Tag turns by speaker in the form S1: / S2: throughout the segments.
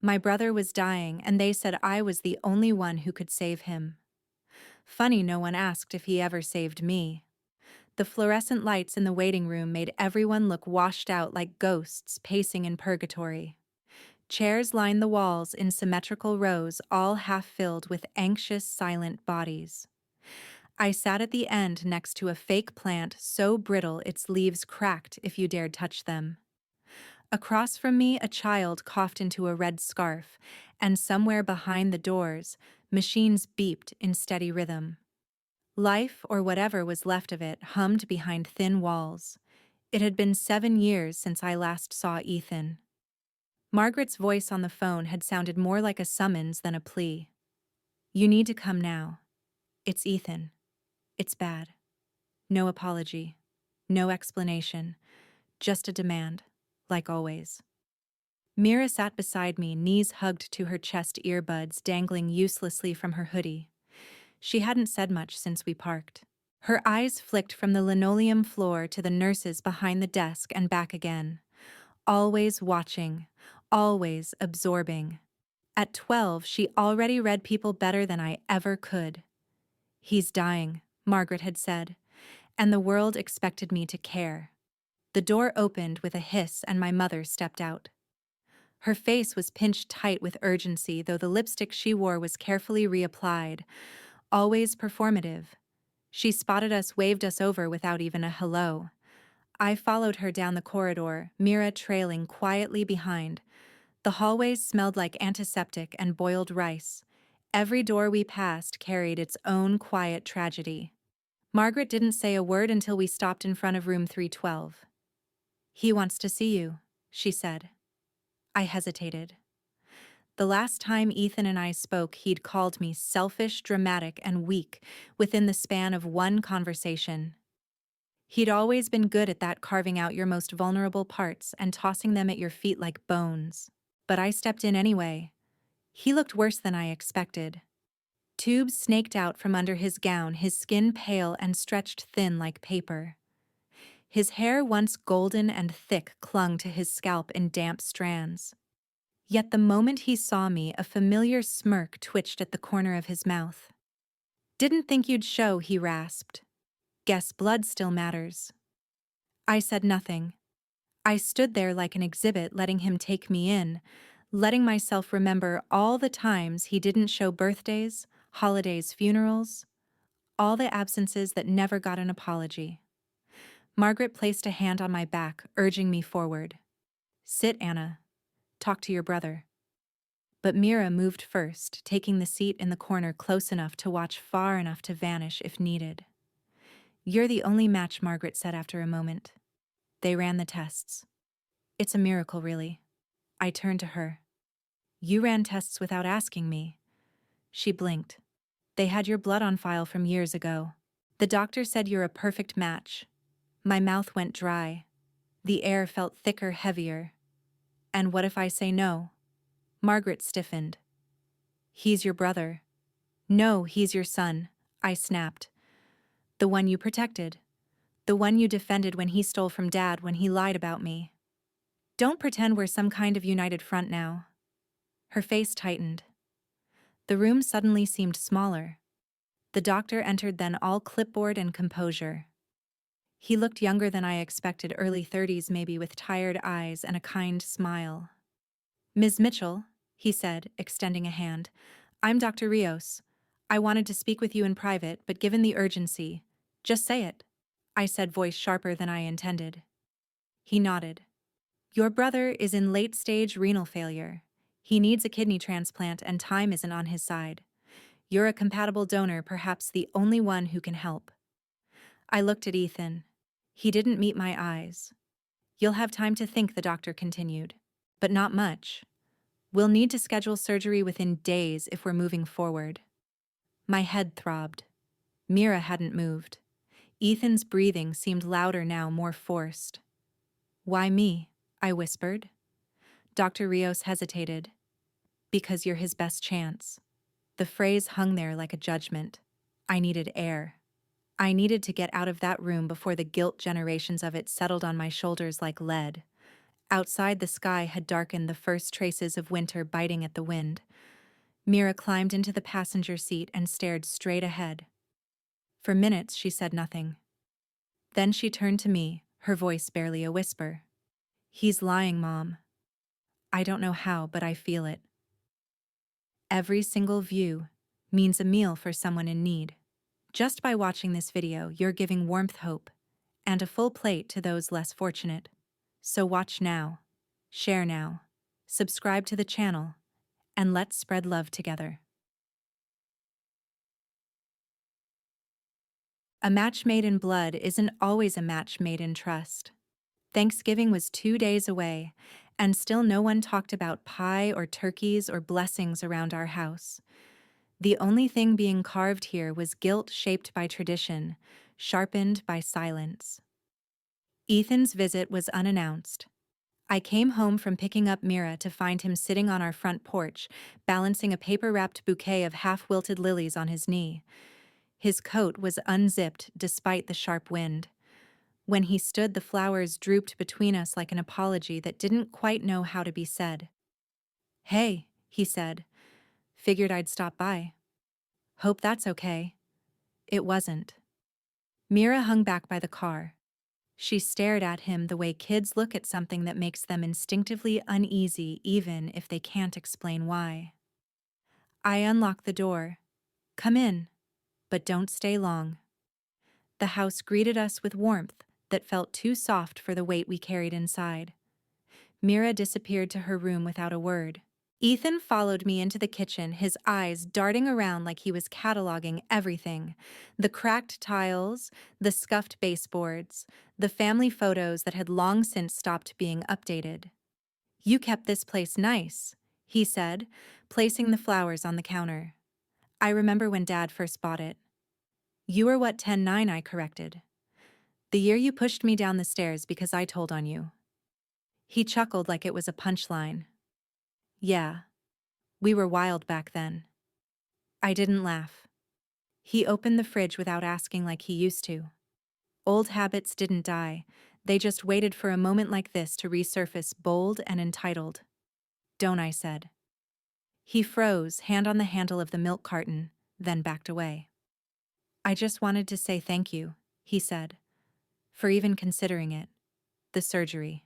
S1: My brother was dying, and they said I was the only one who could save him. Funny no one asked if he ever saved me. The fluorescent lights in the waiting room made everyone look washed out like ghosts pacing in purgatory. Chairs lined the walls in symmetrical rows, all half filled with anxious, silent bodies. I sat at the end next to a fake plant so brittle its leaves cracked if you dared touch them. Across from me, a child coughed into a red scarf, and somewhere behind the doors, machines beeped in steady rhythm. Life, or whatever was left of it, hummed behind thin walls. It had been 7 years since I last saw Ethan. Margaret's voice on the phone had sounded more like a summons than a plea. "You need to come now. It's Ethan. It's bad." No apology. No explanation. Just a demand, like always. Mira sat beside me, knees hugged to her chest, earbuds dangling uselessly from her hoodie. She hadn't said much since we parked. Her eyes flicked from the linoleum floor to the nurses behind the desk and back again. Always watching, always absorbing. At 12, she already read people better than I ever could. "He's dying," Margaret had said, and the world expected me to care. The door opened with a hiss and my mother stepped out. Her face was pinched tight with urgency, though the lipstick she wore was carefully reapplied, always performative. She spotted us, waved us over without even a hello. I followed her down the corridor, Mira trailing quietly behind. The hallways smelled like antiseptic and boiled rice. Every door we passed carried its own quiet tragedy. Margaret didn't say a word until we stopped in front of room 312. "He wants to see you," she said. I hesitated. The last time Ethan and I spoke, he'd called me selfish, dramatic, and weak within the span of one conversation. He'd always been good at that, carving out your most vulnerable parts and tossing them at your feet like bones. But I stepped in anyway. He looked worse than I expected. Tubes snaked out from under his gown, his skin pale and stretched thin like paper. His hair, once golden and thick, clung to his scalp in damp strands. Yet the moment he saw me, a familiar smirk twitched at the corner of his mouth. "Didn't think you'd show," he rasped. "Guess blood still matters." I said nothing. I stood there like an exhibit, letting him take me in, letting myself remember all the times he didn't show: birthdays, holidays, funerals, all the absences that never got an apology. Margaret placed a hand on my back, urging me forward. "Sit, Anna. Talk to your brother." But Mira moved first, taking the seat in the corner close enough to watch, far enough to vanish if needed. "You're the only match," Margaret said after a moment. "They ran the tests. It's a miracle, really." I turned to her. "You ran tests without asking me." She blinked. "They had your blood on file from years ago. The doctor said you're a perfect match." My mouth went dry. The air felt thicker, heavier. "And what if I say no?" Margaret stiffened. "He's your brother." "No, he's your son," I snapped. "The one you protected. The one you defended when he stole from Dad, when he lied about me. Don't pretend we're some kind of united front now." Her face tightened. The room suddenly seemed smaller. The doctor entered then, all clipboard and composure. He looked younger than I expected, early 30s maybe, with tired eyes and a kind smile. "Ms. Mitchell," he said, extending a hand. "I'm Dr. Rios. I wanted to speak with you in private, but given the urgency, just say it," I said, voice sharper than I intended. He nodded. "Your brother is in late-stage renal failure. He needs a kidney transplant and time isn't on his side. You're a compatible donor, perhaps the only one who can help." I looked at Ethan. He didn't meet my eyes. "You'll have time to think," the doctor continued. "But not much. We'll need to schedule surgery within days if we're moving forward." My head throbbed. Mira hadn't moved. Ethan's breathing seemed louder now, more forced. "Why me?" I whispered. Dr. Rios hesitated. "Because you're his best chance." The phrase hung there like a judgment. I needed air. I needed to get out of that room before the guilt generations of it settled on my shoulders like lead. Outside, the sky had darkened, the first traces of winter biting at the wind. Mira climbed into the passenger seat and stared straight ahead. For minutes, she said nothing. Then she turned to me, her voice barely a whisper. "He's lying, Mom. I don't know how, but I feel it. Every single view means a meal for someone in need. Just by watching this video, you're giving warmth, hope, and a full plate to those less fortunate. So watch now, share now, subscribe to the channel, and let's spread love together." A match made in blood isn't always a match made in trust. Thanksgiving was 2 days away, and still no one talked about pie or turkeys or blessings around our house. The only thing being carved here was guilt shaped by tradition, sharpened by silence. Ethan's visit was unannounced. I came home from picking up Mira to find him sitting on our front porch, balancing a paper-wrapped bouquet of half-wilted lilies on his knee. His coat was unzipped despite the sharp wind. When he stood, the flowers drooped between us like an apology that didn't quite know how to be said. "Hey," he said. "Figured I'd stop by. Hope that's okay." It wasn't. Mira hung back by the car. She stared at him the way kids look at something that makes them instinctively uneasy even if they can't explain why. I unlocked the door. "Come in, but don't stay long." The house greeted us with warmth that felt too soft for the weight we carried inside. Mira disappeared to her room without a word. Ethan followed me into the kitchen, his eyes darting around like he was cataloging everything. The cracked tiles, the scuffed baseboards, the family photos that had long since stopped being updated. "You kept this place nice," he said, placing the flowers on the counter. "I remember when Dad first bought it." "You were what, 10-9, I corrected. "The year you pushed me down the stairs because I told on you." He chuckled like it was a punchline. "Yeah, we were wild back then." I didn't laugh. He opened the fridge without asking like he used to. Old habits didn't die, they just waited for a moment like this to resurface bold and entitled. "Don't," I said. He froze, hand on the handle of the milk carton, then backed away. "I just wanted to say thank you," he said, "for even considering it. The surgery.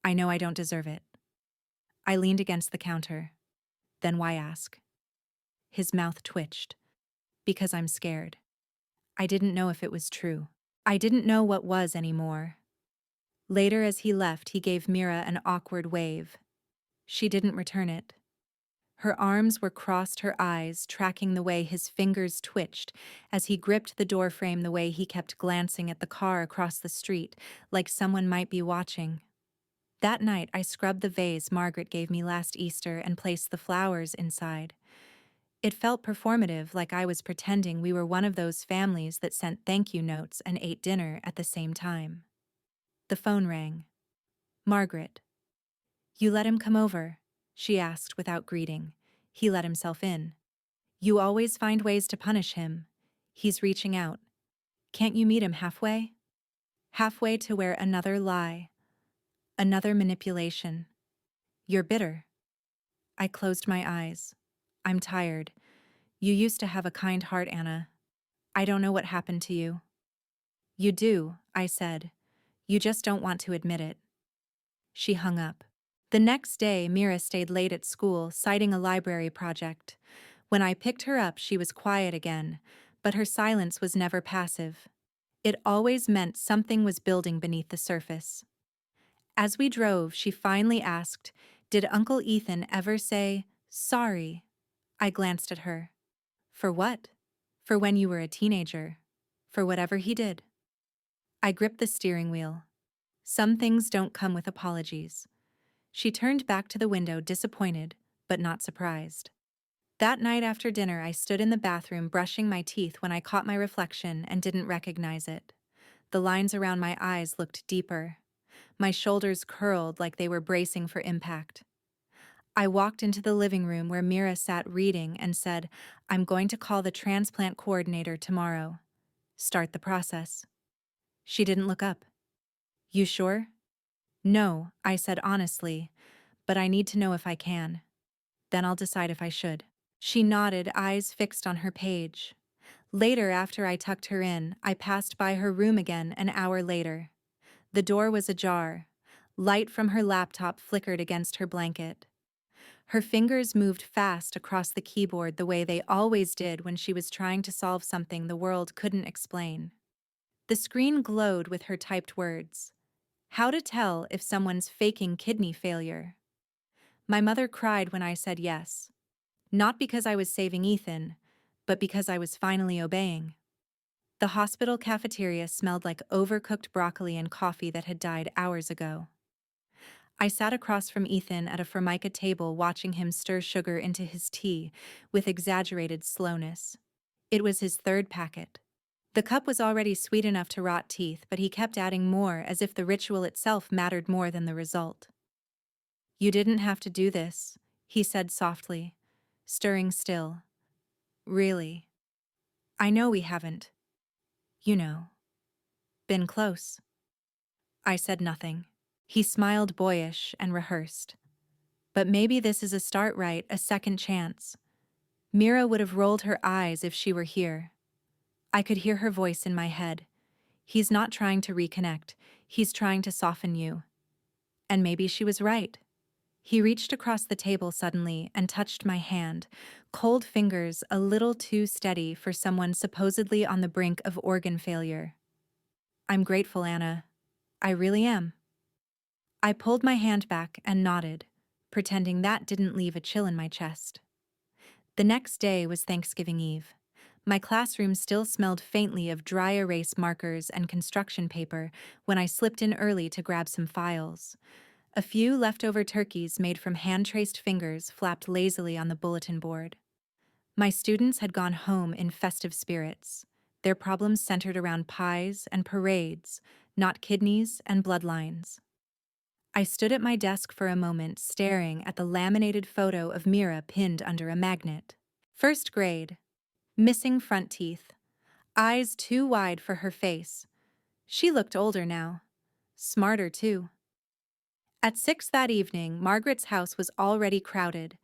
S1: I know I don't deserve it." I leaned against the counter. "Then why ask?" His mouth twitched. "Because I'm scared." I didn't know if it was true. I didn't know what was anymore. Later, as he left, he gave Mira an awkward wave. She didn't return it. Her arms were crossed, her eyes tracking the way his fingers twitched as he gripped the doorframe, the way he kept glancing at the car across the street, like someone might be watching. That night, I scrubbed the vase Margaret gave me last Easter and placed the flowers inside. It felt performative, like I was pretending we were one of those families that sent thank you notes and ate dinner at the same time. The phone rang. "Margaret." "You let him come over?" she asked without greeting. "He let himself in." "You always find ways to punish him. He's reaching out. Can't you meet him halfway?" Halfway to where another lie. Another manipulation. "You're bitter." I closed my eyes. "I'm tired. You used to have a kind heart, Anna. I don't know what happened to you." "You do," I said. "You just don't want to admit it." She hung up. The next day, Mira stayed late at school, citing a library project. When I picked her up, she was quiet again, but her silence was never passive. It always meant something was building beneath the surface. As we drove, she finally asked, "Did Uncle Ethan ever say, 'Sorry'?" I glanced at her. "For what?" "For when you were a teenager. For whatever he did." I gripped the steering wheel. Some things don't come with apologies. She turned back to the window, disappointed, but not surprised. That night after dinner, I stood in the bathroom brushing my teeth when I caught my reflection and didn't recognize it. The lines around my eyes looked deeper. My shoulders curled like they were bracing for impact. I walked into the living room where Mira sat reading and said, "I'm going to call the transplant coordinator tomorrow. Start the process." She didn't look up. "You sure?" No, I said honestly, but I need to know if I can. Then I'll decide if I should. She nodded, eyes fixed on her page. Later, after I tucked her in, I passed by her room again an hour later. The door was ajar. Light from her laptop flickered against her blanket. Her fingers moved fast across the keyboard the way they always did when she was trying to solve something the world couldn't explain. The screen glowed with her typed words. How to tell if someone's faking kidney failure. My mother cried when I said yes. Not because I was saving Ethan, but because I was finally obeying. The hospital cafeteria smelled like overcooked broccoli and coffee that had died hours ago. I sat across from Ethan at a Formica table watching him stir sugar into his tea with exaggerated slowness. It was his third packet. The cup was already sweet enough to rot teeth, but he kept adding more as if the ritual itself mattered more than the result. You didn't have to do this, he said softly, stirring still. Really? I know we haven't, you know, been close. I said nothing. He smiled boyish and rehearsed. But maybe this is a start, right, a second chance. Mira would have rolled her eyes if she were here. I could hear her voice in my head. He's not trying to reconnect, he's trying to soften you. And maybe she was right. He reached across the table suddenly and touched my hand, cold fingers a little too steady for someone supposedly on the brink of organ failure. I'm grateful, Anna. I really am. I pulled my hand back and nodded, pretending that didn't leave a chill in my chest. The next day was Thanksgiving Eve. My classroom still smelled faintly of dry erase markers and construction paper when I slipped in early to grab some files. A few leftover turkeys made from hand-traced fingers flapped lazily on the bulletin board. My students had gone home in festive spirits. Their problems centered around pies and parades, not kidneys and bloodlines. I stood at my desk for a moment, staring at the laminated photo of Mira pinned under a magnet. First grade. Missing front teeth. Eyes too wide for her face. She looked older now. Smarter, too. At 6 that evening, Margaret's house was already crowded.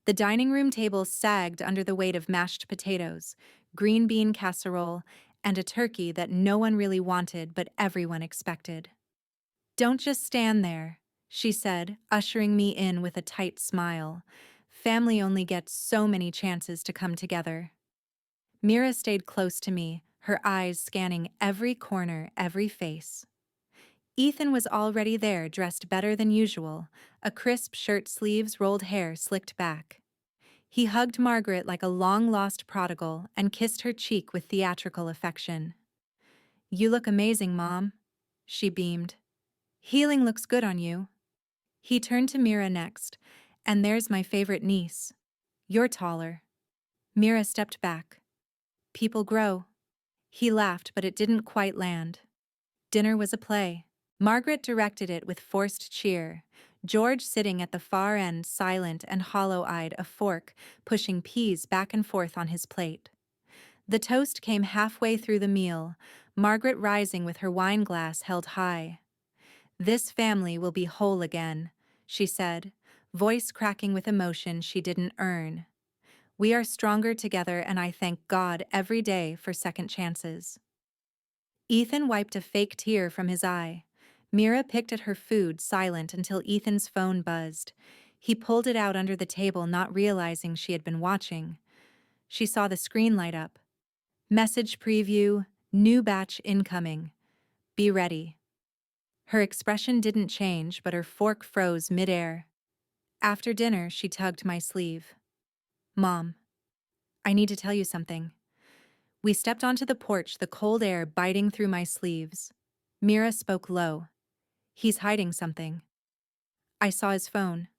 S1: The dining room table sagged under the weight of mashed potatoes, green bean casserole, and a turkey that no one really wanted but everyone expected. Don't just stand there, she said, ushering me in with a tight smile. Family only gets so many chances to come together. Mira stayed close to me, her eyes scanning every corner, every face. Ethan was already there, dressed better than usual, a crisp shirt sleeves, rolled hair slicked back. He hugged Margaret like a long-lost prodigal and kissed her cheek with theatrical affection. You look amazing, Mom, she beamed. Healing looks good on you. He turned to Mira next, and there's my favorite niece. You're taller. Mira stepped back. People grow. He laughed, but it didn't quite land. Dinner was a play. Margaret directed it with forced cheer, George sitting at the far end, silent and hollow-eyed, a fork, pushing peas back and forth on his plate. The toast came halfway through the meal, Margaret rising with her wine glass held high. This family will be whole again, she said, voice cracking with emotion she didn't earn. We are stronger together, and I thank God every day for second chances. Ethan wiped a fake tear from his eye. Mira picked at her food, silent until Ethan's phone buzzed. He pulled it out under the table, not realizing she had been watching. She saw the screen light up. Message preview, new batch incoming. Be ready. Her expression didn't change, but her fork froze midair. After dinner, she tugged my sleeve. Mom, I need to tell you something. We stepped onto the porch, the cold air biting through my sleeves. Mira spoke low. He's hiding something. I saw his phone.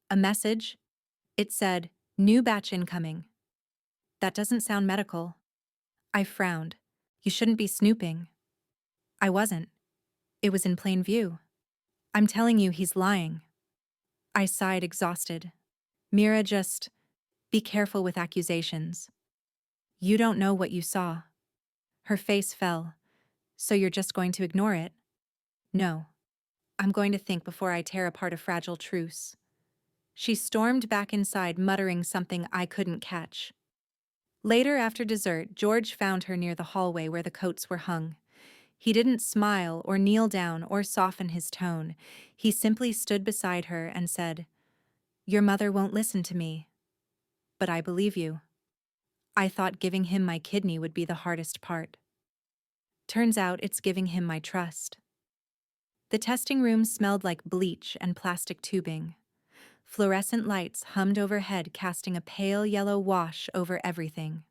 S1: A message. It said, new batch incoming. That doesn't sound medical. I frowned. You shouldn't be snooping. I wasn't. It was in plain view. I'm telling you, he's lying. I sighed, exhausted. Mira, just be careful with accusations. You don't know what you saw. Her face fell. So you're just going to ignore it? No. I'm going to think before I tear apart a fragile truce. She stormed back inside, muttering something I couldn't catch. Later, after dessert, George found her near the hallway where the coats were hung. He didn't smile or kneel down or soften his tone. He simply stood beside her and said, "Your mother won't listen to me. But I believe you." I thought giving him my kidney would be the hardest part. Turns out it's giving him my trust. The testing room smelled like bleach and plastic tubing. Fluorescent lights hummed overhead, casting a pale yellow wash over everything.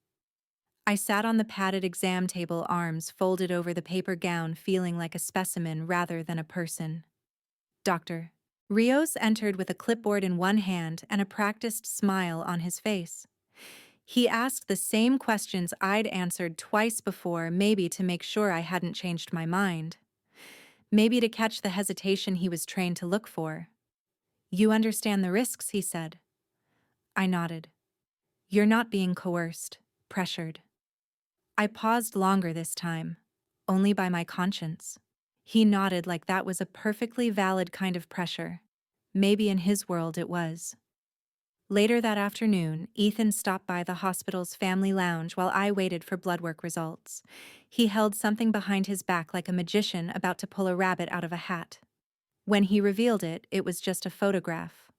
S1: I sat on the padded exam table, arms folded over the paper gown, feeling like a specimen rather than a person. "Doctor." Rios entered with a clipboard in one hand and a practiced smile on his face. He asked the same questions I'd answered twice before, maybe to make sure I hadn't changed my mind. Maybe to catch the hesitation he was trained to look for. "You understand the risks," he said. I nodded. "You're not being coerced, pressured." I paused longer this time, only by my conscience. He nodded like that was a perfectly valid kind of pressure. Maybe in his world it was. Later that afternoon, Ethan stopped by the hospital's family lounge while I waited for blood work results. He held something behind his back like a magician about to pull a rabbit out of a hat. When he revealed it, it was just a photograph.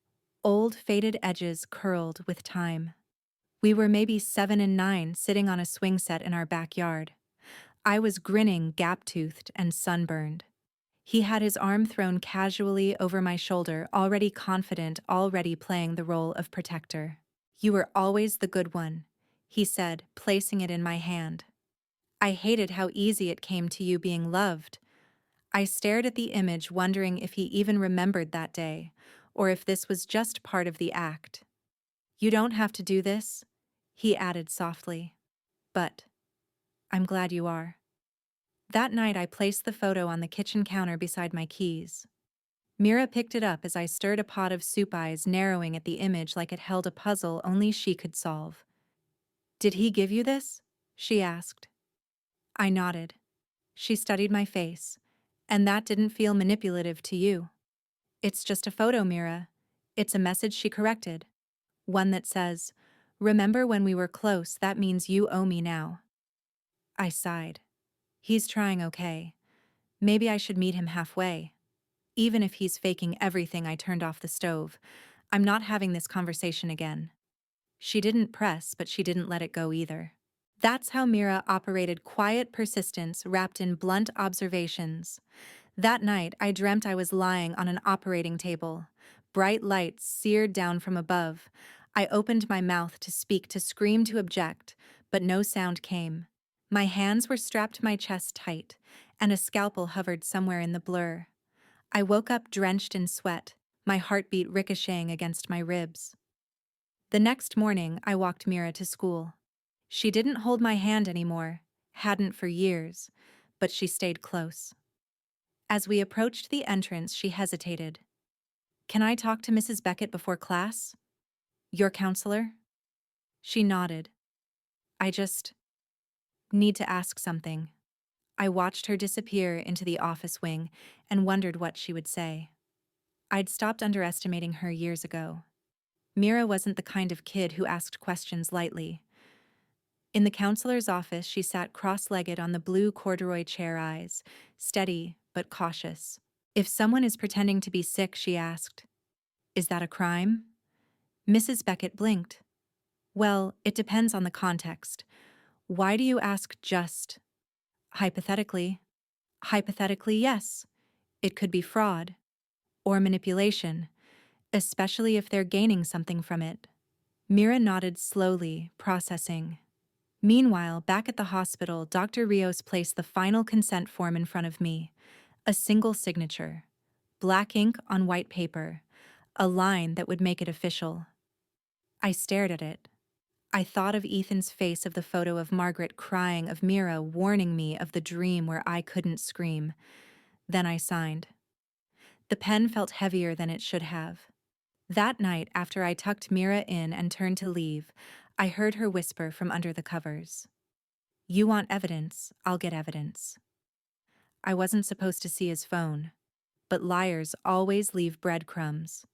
S1: Old, faded edges curled with time. We were maybe 7 and 9, sitting on a swing set in our backyard. I was grinning, gap-toothed, and sunburned. He had his arm thrown casually over my shoulder, already confident, already playing the role of protector. "You were always the good one," he said, placing it in my hand. "I hated how easy it came to you being loved." I stared at the image, wondering if he even remembered that day, or if this was just part of the act. "You don't have to do this," he added softly. "But I'm glad you are." That night I placed the photo on the kitchen counter beside my keys. Mira picked it up as I stirred a pot of soup, eyes narrowing at the image like it held a puzzle only she could solve. "Did he give you this?" she asked. I nodded. She studied my face. "And that didn't feel manipulative to you?" "It's just a photo, Mira." It's a message, she corrected. "One that says, 'Remember when we were close, that means you owe me now.'" I sighed. He's trying, okay. Maybe I should meet him halfway. Even if he's faking everything. I turned off the stove. I'm not having this conversation again. She didn't press, but she didn't let it go either. That's how Mira operated, quiet persistence wrapped in blunt observations. That night, I dreamt I was lying on an operating table. Bright lights seared down from above. I opened my mouth to speak, to scream, to object, but no sound came. My hands were strapped to my chest tight, and a scalpel hovered somewhere in the blur. I woke up drenched in sweat, my heartbeat ricocheting against my ribs. The next morning, I walked Mira to school. She didn't hold my hand anymore, hadn't for years, but she stayed close. As we approached the entrance, she hesitated. "Can I talk to Mrs. Beckett before class? Your counselor?" She nodded. "I just need to ask something." I watched her disappear into the office wing and wondered what she would say. I'd stopped underestimating her years ago. Mira wasn't the kind of kid who asked questions lightly. In the counselor's office, she sat cross-legged on the blue corduroy chair, eyes steady but cautious. "If someone is pretending to be sick," she asked, "is that a crime?" Mrs. Beckett blinked. "Well, it depends on the context. Why do you ask just?" "Hypothetically." "Hypothetically, yes. It could be fraud. Or manipulation. Especially if they're gaining something from it." Mira nodded slowly, processing. Meanwhile, back at the hospital, Dr. Rios placed the final consent form in front of me. A single signature. Black ink on white paper. A line that would make it official. I stared at it. I thought of Ethan's face, of the photo of Margaret crying, of Mira warning me of the dream where I couldn't scream. Then I signed. The pen felt heavier than it should have. That night, after I tucked Mira in and turned to leave, I heard her whisper from under the covers. "You want evidence, I'll get evidence." I wasn't supposed to see his phone, but liars always leave breadcrumbs.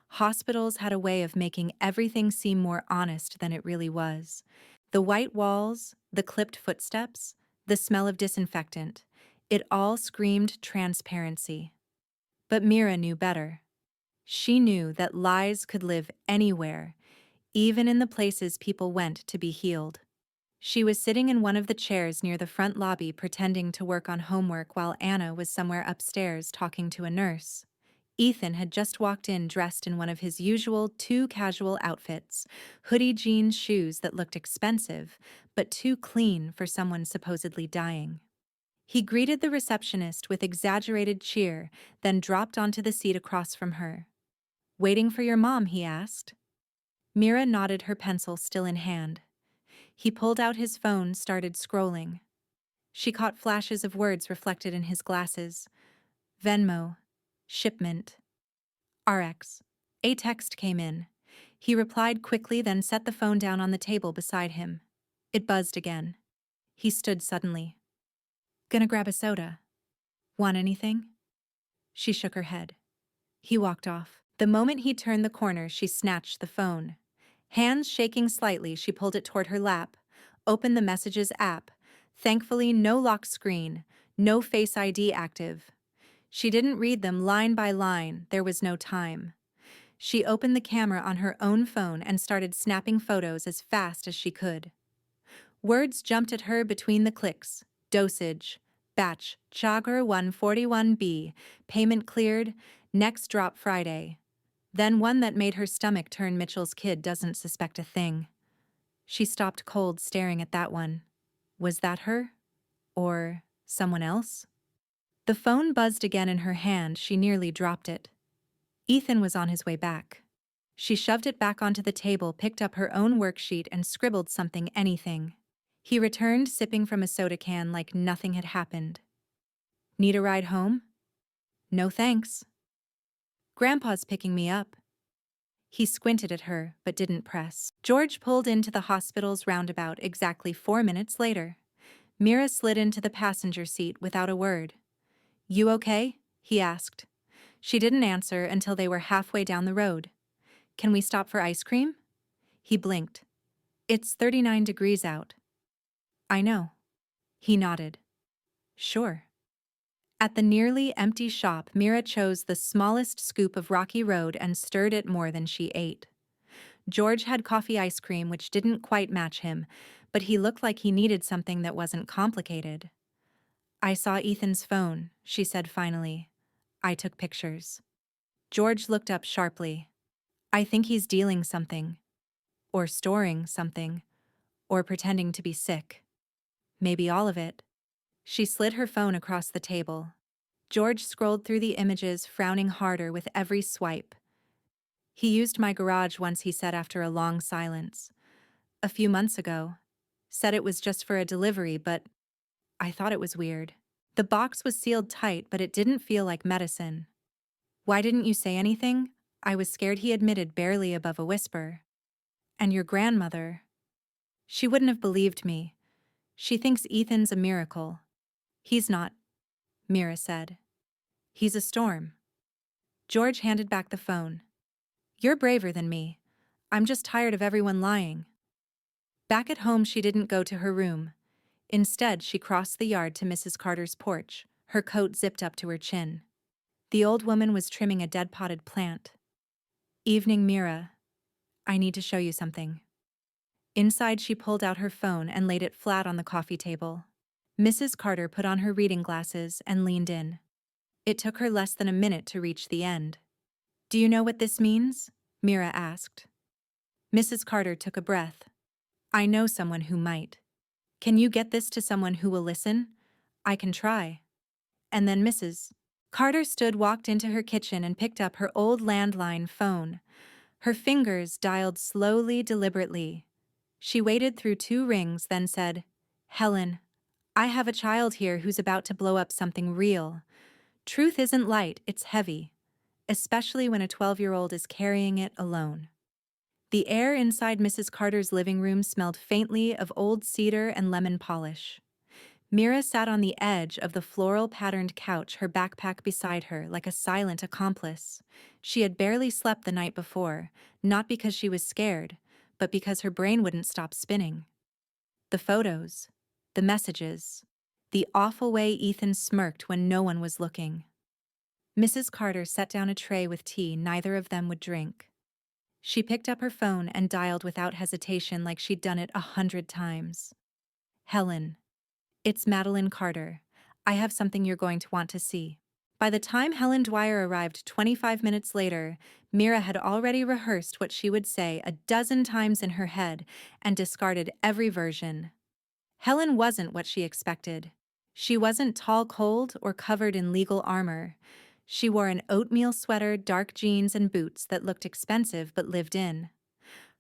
S1: Hospitals had a way of making everything seem more honest than it really was. The white walls, the clipped footsteps, the smell of disinfectant, it all screamed transparency. But Mira knew better. She knew that lies could live anywhere, even in the places people went to be healed. She was sitting in one of the chairs near the front lobby pretending to work on homework while Anna was somewhere upstairs talking to a nurse. Ethan had just walked in dressed in one of his usual too casual outfits, hoodie jeans shoes that looked expensive, but too clean for someone supposedly dying. He greeted the receptionist with exaggerated cheer, then dropped onto the seat across from her. "Waiting for your mom?" he asked. Mira nodded, her pencil still in hand. He pulled out his phone, started scrolling. She caught flashes of words reflected in his glasses. Venmo. Shipment. RX. A text came in. He replied quickly, then set the phone down on the table beside him. It buzzed again. He stood suddenly. "Gonna grab a soda. Want anything?" She shook her head. He walked off. The moment he turned the corner, she snatched the phone. Hands shaking slightly, she pulled it toward her lap, opened the Messages app. Thankfully, no lock screen, no Face ID active. She didn't read them line by line, there was no time. She opened the camera on her own phone and started snapping photos as fast as she could. Words jumped at her between the clicks. Dosage. Batch. Chagar 141B. Payment cleared. Next drop Friday. Then one that made her stomach turn. Mitchell's kid doesn't suspect a thing. She stopped cold, staring at that one. Was that her? Or someone else? The phone buzzed again in her hand. She nearly dropped it. Ethan was on his way back. She shoved it back onto the table, picked up her own worksheet, and scribbled something, anything. He returned, sipping from a soda can like nothing had happened. "Need a ride home?" "No thanks. Grandpa's picking me up." He squinted at her, but didn't press. George pulled into the hospital's roundabout exactly 4 minutes later. Mira slid into the passenger seat without a word. "You okay?" he asked. She didn't answer until they were halfway down the road. "Can we stop for ice cream?" He blinked. "It's 39 degrees out." "I know." He nodded. "Sure." At the nearly empty shop, Mira chose the smallest scoop of Rocky Road and stirred it more than she ate. George had coffee ice cream, which didn't quite match him, but he looked like he needed something that wasn't complicated. "I saw Ethan's phone," she said finally. "I took pictures." George looked up sharply. "I think he's dealing something. Or storing something. Or pretending to be sick. Maybe all of it." She slid her phone across the table. George scrolled through the images, frowning harder with every swipe. "He used my garage once," he said after a long silence. "A few months ago. Said it was just for a delivery, but I thought it was weird. The box was sealed tight, but it didn't feel like medicine." "Why didn't you say anything?" "I was scared," he admitted, barely above a whisper. "And your grandmother?" "She wouldn't have believed me. She thinks Ethan's a miracle." "He's not," Mira said. "He's a storm." George handed back the phone. "You're braver than me. I'm just tired of everyone lying." Back at home, she didn't go to her room. Instead, she crossed the yard to Mrs. Carter's porch, her coat zipped up to her chin. The old woman was trimming a dead potted plant. "Evening, Mira. I need to show you something." Inside, she pulled out her phone and laid it flat on the coffee table. Mrs. Carter put on her reading glasses and leaned in. It took her less than a minute to reach the end. "Do you know what this means?" Mira asked. Mrs. Carter took a breath. "I know someone who might. Can you get this to someone who will listen?" "I can try." And then Mrs. Carter walked into her kitchen and picked up her old landline phone. Her fingers dialed slowly, deliberately. She waited through 2 rings, then said, "Helen, I have a child here who's about to blow up something real. Truth isn't light, it's heavy, especially when a 12-year-old is carrying it alone." The air inside Mrs. Carter's living room smelled faintly of old cedar and lemon polish. Mira sat on the edge of the floral-patterned couch, her backpack beside her, like a silent accomplice. She had barely slept the night before, not because she was scared, but because her brain wouldn't stop spinning. The photos, the messages, the awful way Ethan smirked when no one was looking. Mrs. Carter set down a tray with tea neither of them would drink. She picked up her phone and dialed without hesitation like she'd done it 100 times. Helen. It's Madeline Carter. I have something you're going to want to see. By the time Helen Dwyer arrived 25 minutes later, Mira had already rehearsed what she would say a dozen times in her head and discarded every version. Helen wasn't what she expected. She wasn't tall, cold, or covered in legal armor. She wore an oatmeal sweater, dark jeans, and boots that looked expensive but lived in.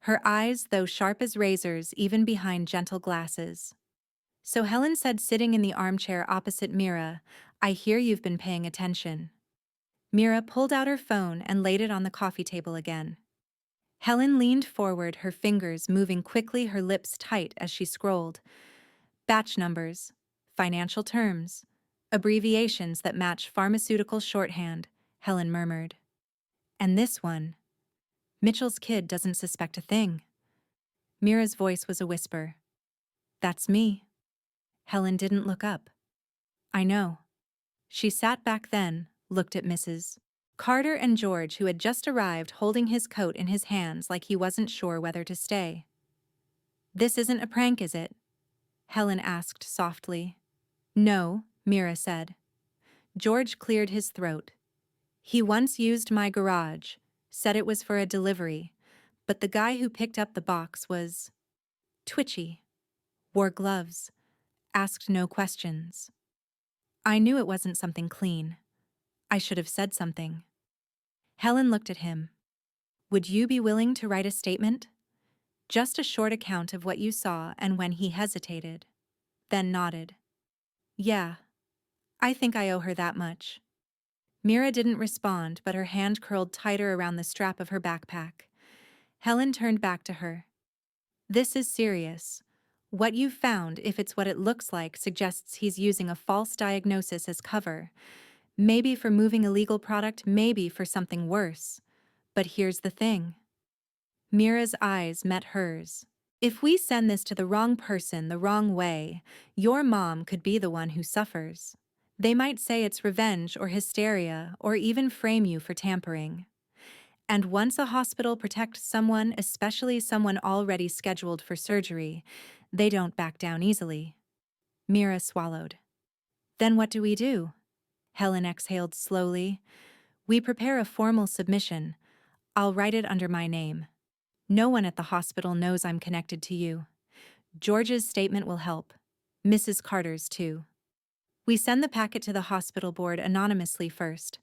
S1: Her eyes, though sharp as razors, even behind gentle glasses. So Helen said, sitting in the armchair opposite Mira, "I hear you've been paying attention." Mira pulled out her phone and laid it on the coffee table again. Helen leaned forward, her fingers moving quickly, her lips tight as she scrolled. Batch numbers, financial terms, abbreviations that match pharmaceutical shorthand, Helen murmured. And this one. Mitchell's kid doesn't suspect a thing. Mira's voice was a whisper. That's me. Helen didn't look up. I know. She sat back then, looked at Mrs. Carter and George, who had just arrived, holding his coat in his hands like he wasn't sure whether to stay. This isn't a prank, is it? Helen asked softly. No, Mira said. George cleared his throat. He once used my garage, said it was for a delivery, but the guy who picked up the box was twitchy, wore gloves, asked no questions. I knew it wasn't something clean. I should have said something. Helen looked at him. Would you be willing to write a statement? Just a short account of what you saw. And when he hesitated, then nodded. Yeah, I think I owe her that much. Mira didn't respond, but her hand curled tighter around the strap of her backpack. Helen turned back to her. This is serious. What you've found, if it's what it looks like, suggests he's using a false diagnosis as cover. Maybe for moving illegal product, maybe for something worse. But here's the thing. Mira's eyes met hers. If we send this to the wrong person the wrong way, your mom could be the one who suffers. They might say it's revenge or hysteria, or even frame you for tampering. And once a hospital protects someone, especially someone already scheduled for surgery, they don't back down easily. Mira swallowed. Then what do we do? Helen exhaled slowly. We prepare a formal submission. I'll write it under my name. No one at the hospital knows I'm connected to you. George's statement will help. Mrs. Carter's too. We send the packet to the hospital board anonymously first.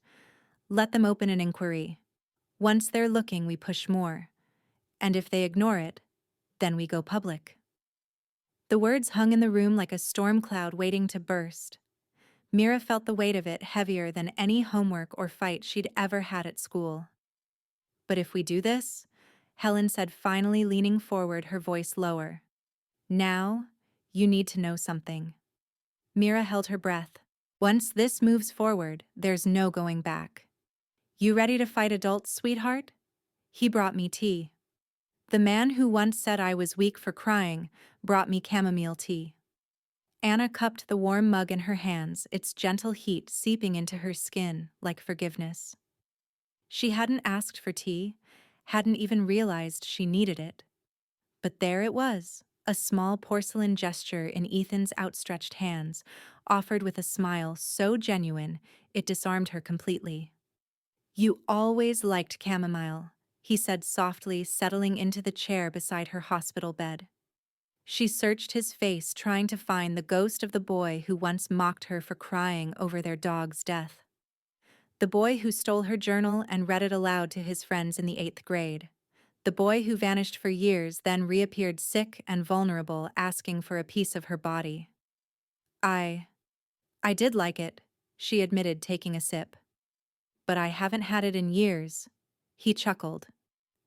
S1: Let them open an inquiry. Once they're looking, we push more. And if they ignore it, then we go public. The words hung in the room like a storm cloud waiting to burst. Mira felt the weight of it heavier than any homework or fight she'd ever had at school. But if we do this, Helen said, finally leaning forward, her voice lower. Now, you need to know something. Mira held her breath. Once this moves forward, there's no going back. You ready to fight adults, sweetheart? He brought me tea. The man who once said I was weak for crying brought me chamomile tea. Anna cupped the warm mug in her hands, its gentle heat seeping into her skin like forgiveness. She hadn't asked for tea, hadn't even realized she needed it. But there it was, a small porcelain gesture in Ethan's outstretched hands, offered with a smile so genuine it disarmed her completely. You always liked chamomile, he said softly, settling into the chair beside her hospital bed. She searched his face, trying to find the ghost of the boy who once mocked her for crying over their dog's death. The boy who stole her journal and read it aloud to his friends in the 8th grade. The boy who vanished for years, then reappeared sick and vulnerable, asking for a piece of her body. I did like it, she admitted, taking a sip. But I haven't had it in years. He chuckled.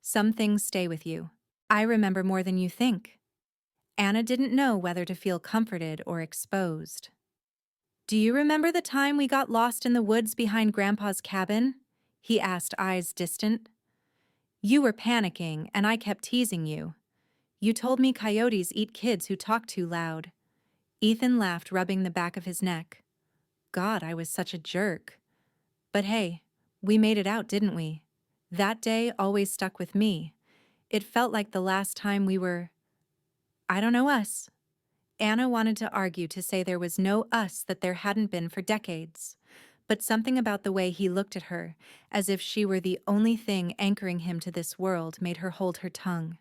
S1: Some things stay with you. I remember more than you think. Anna didn't know whether to feel comforted or exposed. "Do you remember the time we got lost in the woods behind Grandpa's cabin?" he asked, eyes distant. "You were panicking, and I kept teasing you. You told me coyotes eat kids who talk too loud." Ethan laughed, rubbing the back of his neck. "God, I was such a jerk. But hey, we made it out, didn't we? That day always stuck with me. It felt like the last time we were— I don't know us." Anna wanted to argue to say there was no us that there hadn't been for decades. But something about the way he looked at her, as if she were the only thing anchoring him to this world, made her hold her tongue.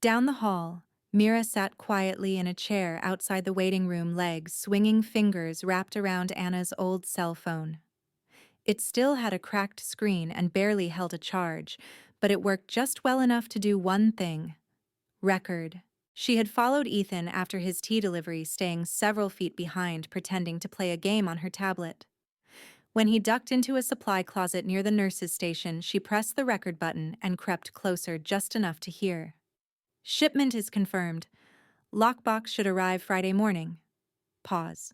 S1: Down the hall, Mira sat quietly in a chair outside the waiting room, legs swinging, fingers wrapped around Anna's old cell phone. It still had a cracked screen and barely held a charge, but it worked just well enough to do one thing: record. She had followed Ethan after his tea delivery, staying several feet behind, pretending to play a game on her tablet. When he ducked into a supply closet near the nurse's station, she pressed the record button and crept closer just enough to hear. "Shipment is confirmed. Lockbox should arrive Friday morning." Pause.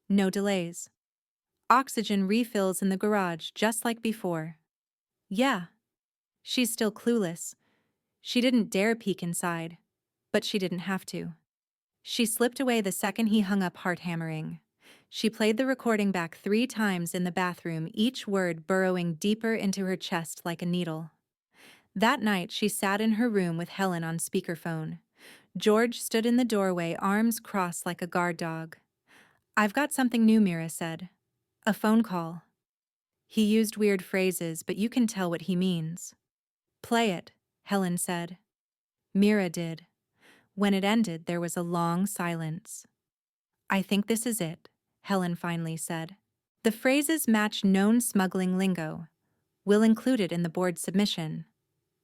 S1: "No delays. Oxygen refills in the garage just like before." "Yeah." She's still clueless. She didn't dare peek inside, but she didn't have to. She slipped away the second he hung up, heart hammering. She played the recording back 3 times in the bathroom, each word burrowing deeper into her chest like a needle. That night, she sat in her room with Helen on speakerphone. George stood in the doorway, arms crossed like a guard dog. "I've got something new," Mira said. "A phone call." He used weird phrases, but you can tell what he means. "Play it," Helen said. Mira did. When it ended, there was a long silence. "I think this is it," Helen finally said. The phrases match known smuggling lingo. "We'll include it in the board submission.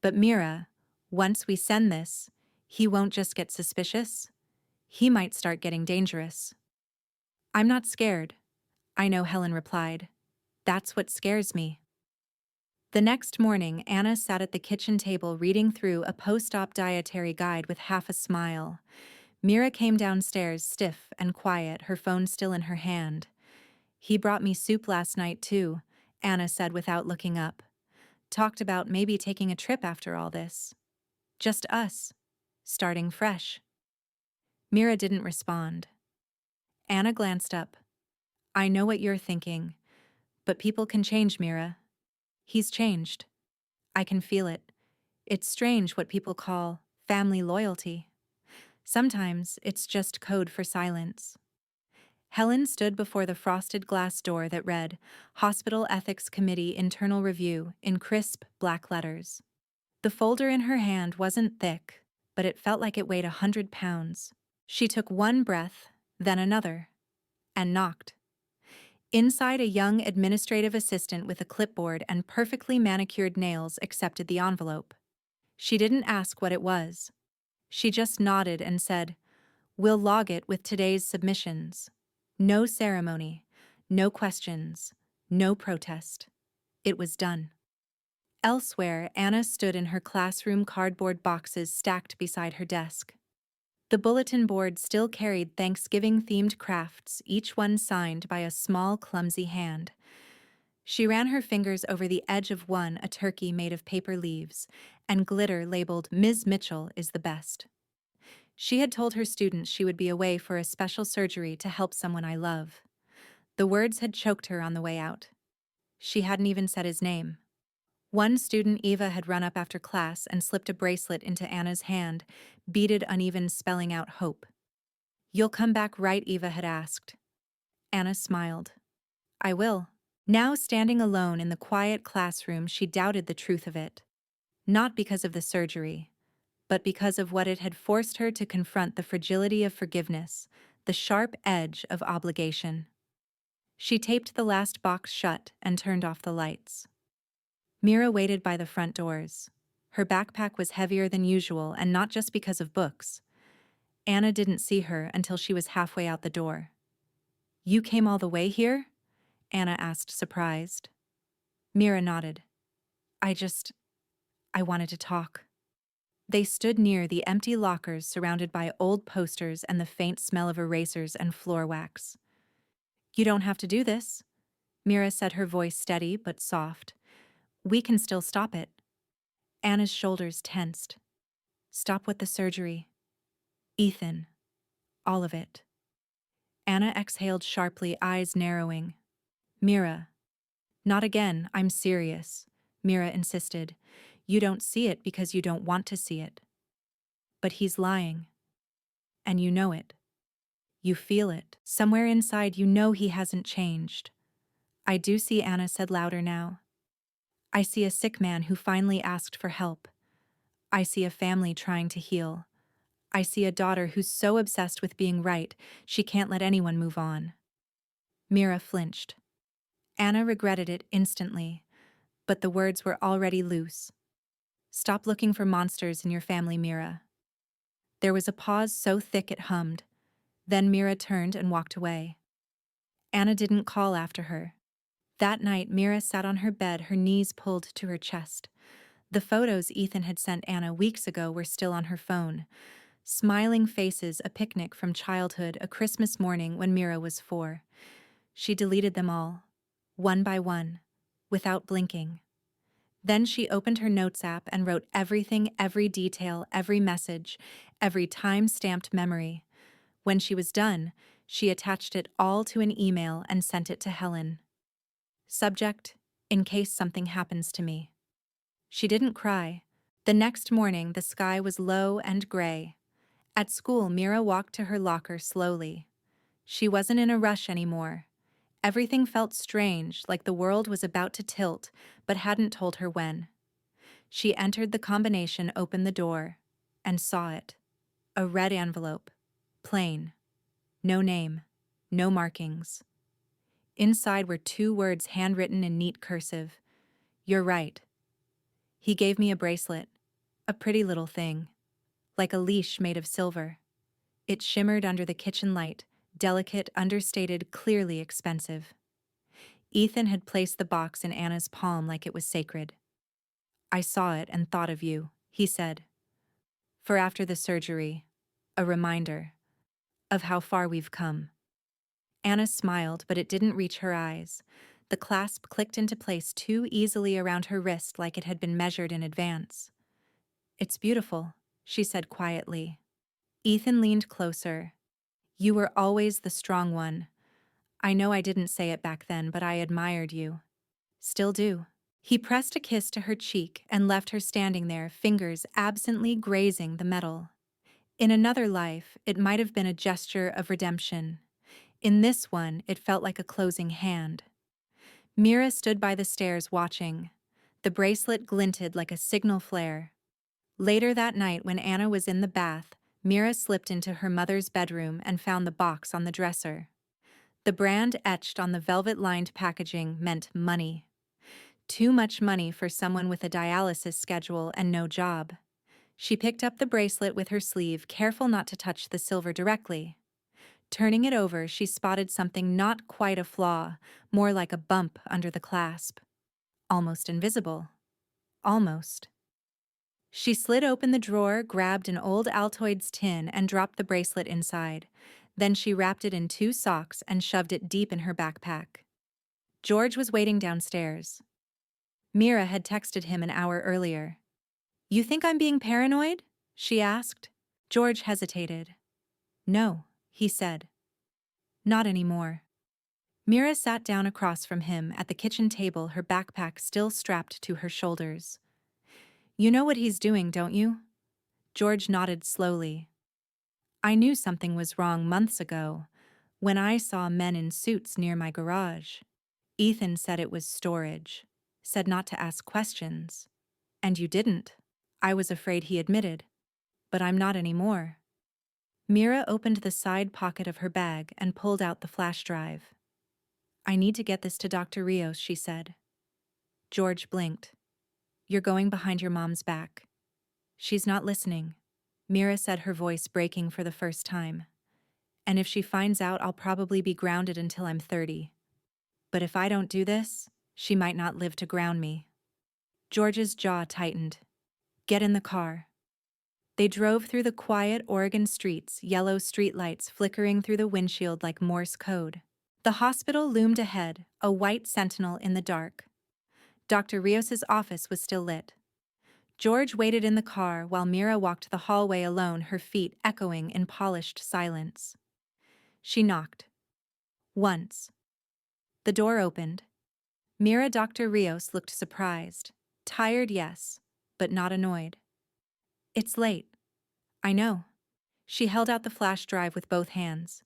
S1: But Mira, once we send this, he won't just get suspicious. He might start getting dangerous." "I'm not scared." "I know," Helen replied. "That's what scares me." The next morning, Anna sat at the kitchen table reading through a post-op dietary guide with half a smile. Mira came downstairs, stiff and quiet, her phone still in her hand. "He brought me soup last night, too," Anna said without looking up. "Talked about maybe taking a trip after all this. Just us. Starting fresh." Mira didn't respond. Anna glanced up. "I know what you're thinking, but people can change, Mira." "He's changed. I can feel it. It's strange what people call family loyalty. Sometimes it's just code for silence." Helen stood before the frosted glass door that read, "Hospital Ethics Committee Internal Review," in crisp black letters. The folder in her hand wasn't thick, but it felt like it weighed 100 pounds. She took one breath, then another, and knocked. Inside, a young administrative assistant with a clipboard and perfectly manicured nails accepted the envelope. She didn't ask what it was. She just nodded and said, "We'll log it with today's submissions." No ceremony, no questions, no protest. It was done. Elsewhere, Anna stood in her classroom, cardboard boxes stacked beside her desk. The bulletin board still carried Thanksgiving-themed crafts, each one signed by a small, clumsy hand. She ran her fingers over the edge of one, a turkey made of paper leaves, and glitter labeled "Ms. Mitchell is the best." She had told her students she would be away for a special surgery to help someone I love. The words had choked her on the way out. She hadn't even said his name. One student, Eva, had run up after class and slipped a bracelet into Anna's hand, beaded uneven, spelling out hope. "You'll come back, right?" Eva had asked. Anna smiled. "I will." Now, standing alone in the quiet classroom, she doubted the truth of it. Not because of the surgery, but because of what it had forced her to confront: the fragility of forgiveness, the sharp edge of obligation. She taped the last box shut and turned off the lights. Mira waited by the front doors. Her backpack was heavier than usual, and not just because of books. Anna didn't see her until she was halfway out the door. "You came all the way here?" Anna asked, surprised. Mira nodded. I wanted to talk." They stood near the empty lockers surrounded by old posters and the faint smell of erasers and floor wax. You don't have to do this, Mira said, her voice steady but soft. We can still stop it. Anna's shoulders tensed. Stop with the surgery. Ethan. All of it. Anna exhaled sharply, eyes narrowing. Mira. Not again, I'm serious, Mira insisted. You don't see it because you don't want to see it. But he's lying. And you know it. You feel it. Somewhere inside you know he hasn't changed. I do see, Anna said louder now. I see a sick man who finally asked for help. I see a family trying to heal. I see a daughter who's so obsessed with being right, she can't let anyone move on. Mira flinched. Anna regretted it instantly, but the words were already loose. Stop looking for monsters in your family, Mira. There was a pause so thick it hummed. Then Mira turned and walked away. Anna didn't call after her. That night, Mira sat on her bed, her knees pulled to her chest. The photos Ethan had sent Anna weeks ago were still on her phone. Smiling faces, a picnic from childhood, a Christmas morning when Mira was 4. She deleted them all, one by one, without blinking. Then she opened her notes app and wrote everything, every detail, every message, every time-stamped memory. When she was done, she attached it all to an email and sent it to Helen. Subject: in case something happens to me. She didn't cry. The next morning, the sky was low and gray. At school, Mira walked to her locker slowly. She wasn't in a rush anymore. Everything felt strange, like the world was about to tilt, but hadn't told her when. She entered the combination, opened the door, and saw it. A red envelope. Plain. No name. No markings. Inside were 2 words handwritten in neat cursive. You're right. He gave me a bracelet. A pretty little thing. Like a leash made of silver. It shimmered under the kitchen light, delicate, understated, clearly expensive. Ethan had placed the box in Anna's palm like it was sacred. I saw it and thought of you, he said. For after the surgery, a reminder of how far we've come. Anna smiled, but it didn't reach her eyes. The clasp clicked into place too easily around her wrist, like it had been measured in advance. It's beautiful, she said quietly. Ethan leaned closer. You were always the strong one. I know I didn't say it back then, but I admired you. Still do. He pressed a kiss to her cheek and left her standing there, fingers absently grazing the metal. In another life, it might have been a gesture of redemption. In this one, it felt like a closing hand. Mira stood by the stairs watching. The bracelet glinted like a signal flare. Later that night, when Anna was in the bath, Mira slipped into her mother's bedroom and found the box on the dresser. The brand etched on the velvet-lined packaging meant money. Too much money for someone with a dialysis schedule and no job. She picked up the bracelet with her sleeve, careful not to touch the silver directly. Turning it over, she spotted something not quite a flaw, more like a bump under the clasp. Almost invisible. Almost. She slid open the drawer, grabbed an old Altoids tin, and dropped the bracelet inside. Then she wrapped it in 2 socks and shoved it deep in her backpack. George was waiting downstairs. Mira had texted him an hour earlier. You think I'm being paranoid? She asked. George hesitated. No, he said. Not anymore. Mira sat down across from him at the kitchen table, her backpack still strapped to her shoulders. You know what he's doing, don't you? George nodded slowly. I knew something was wrong months ago, when I saw men in suits near my garage. Ethan said it was storage, said not to ask questions. And you didn't. I was afraid, he admitted. But I'm not anymore. Mira opened the side pocket of her bag and pulled out the flash drive. I need to get this to Dr. Rios, she said. George blinked. You're going behind your mom's back. She's not listening, Mira said, her voice breaking for the first time. And if she finds out, I'll probably be grounded until I'm 30. But if I don't do this, she might not live to ground me. George's jaw tightened. Get in the car. They drove through the quiet Oregon streets, yellow streetlights flickering through the windshield like Morse code. The hospital loomed ahead, a white sentinel in the dark. Dr. Rios's office was still lit. George waited in the car while Mira walked the hallway alone, her feet echoing in polished silence. She knocked. Once. The door opened. Mira Dr. Rios looked surprised. Tired, yes, but not annoyed. It's late. I know. She held out the flash drive with both hands.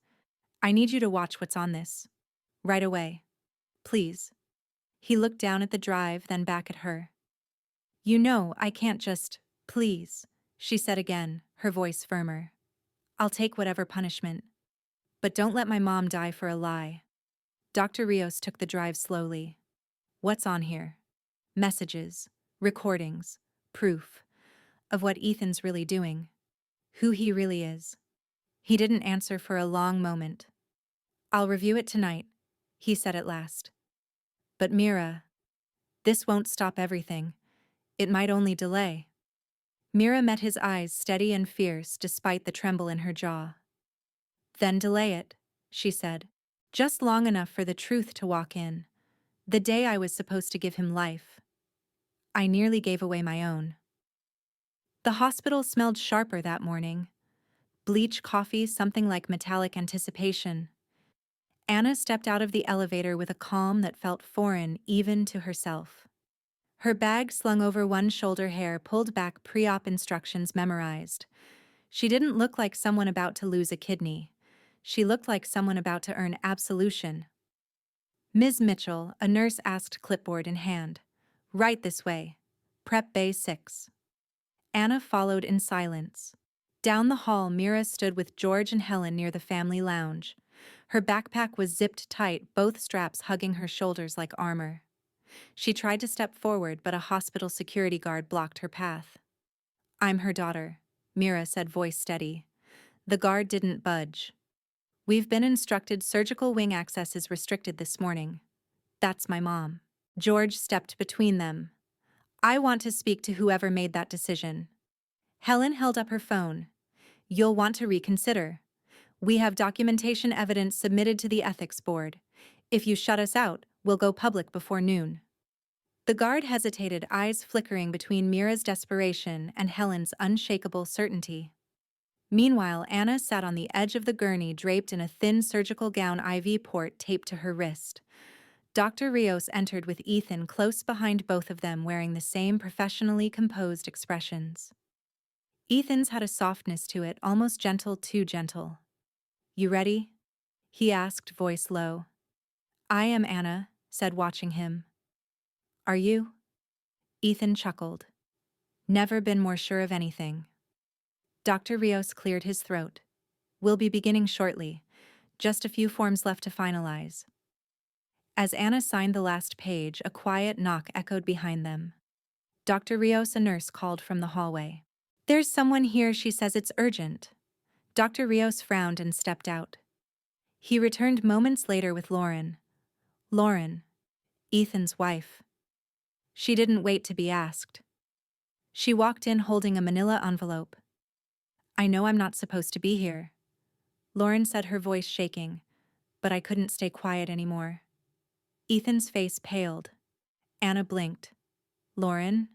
S1: I need you to watch what's on this. Right away. Please. He looked down at the drive, then back at her. You know, I can't just, please, she said again, her voice firmer. I'll take whatever punishment. But don't let my mom die for a lie. Dr. Rios took the drive slowly. What's on here? Messages, recordings, proof of what Ethan's really doing, who he really is. He didn't answer for a long moment. I'll review it tonight, he said at last. But Mira, this won't stop everything. It might only delay. Mira met his eyes steady and fierce despite the tremble in her jaw. Then delay it, she said. Just long enough for the truth to walk in. The day I was supposed to give him life. I nearly gave away my own. The hospital smelled sharper that morning. Bleach coffee, something like metallic anticipation. Anna stepped out of the elevator with a calm that felt foreign even to herself. Her bag slung over one shoulder, hair pulled back, pre-op instructions memorized. She didn't look like someone about to lose a kidney. She looked like someone about to earn absolution. Ms. Mitchell, a nurse asked, clipboard in hand. Right this way. Prep Bay 6. Anna followed in silence. Down the hall, Mira stood with George and Helen near the family lounge. Her backpack was zipped tight, both straps hugging her shoulders like armor. She tried to step forward, but a hospital security guard blocked her path. I'm her daughter, Mira said, voice steady. The guard didn't budge. We've been instructed surgical wing access is restricted this morning. That's my mom. George stepped between them. I want to speak to whoever made that decision. Helen held up her phone. You'll want to reconsider. We have documentation evidence submitted to the ethics board. If you shut us out, we'll go public before noon. The guard hesitated, eyes flickering between Mira's desperation and Helen's unshakable certainty. Meanwhile, Anna sat on the edge of the gurney, draped in a thin surgical gown, IV port taped to her wrist. Dr. Rios entered with Ethan close behind both of them, wearing the same professionally composed expressions. Ethan's had a softness to it, almost gentle, too gentle. You ready? He asked, voice low. I am, Anna said, watching him. Are you? Ethan chuckled. Never been more sure of anything. Dr. Rios cleared his throat. We'll be beginning shortly. Just a few forms left to finalize. As Anna signed the last page, a quiet knock echoed behind them. Dr. Rios, a nurse, called from the hallway. There's someone here, she says, it's urgent. Dr. Rios frowned and stepped out. He returned moments later with Lauren. Lauren, Ethan's wife. She didn't wait to be asked. She walked in holding a manila envelope. I know I'm not supposed to be here, Lauren said, her voice shaking, but I couldn't stay quiet anymore. Ethan's face paled. Anna blinked. Lauren?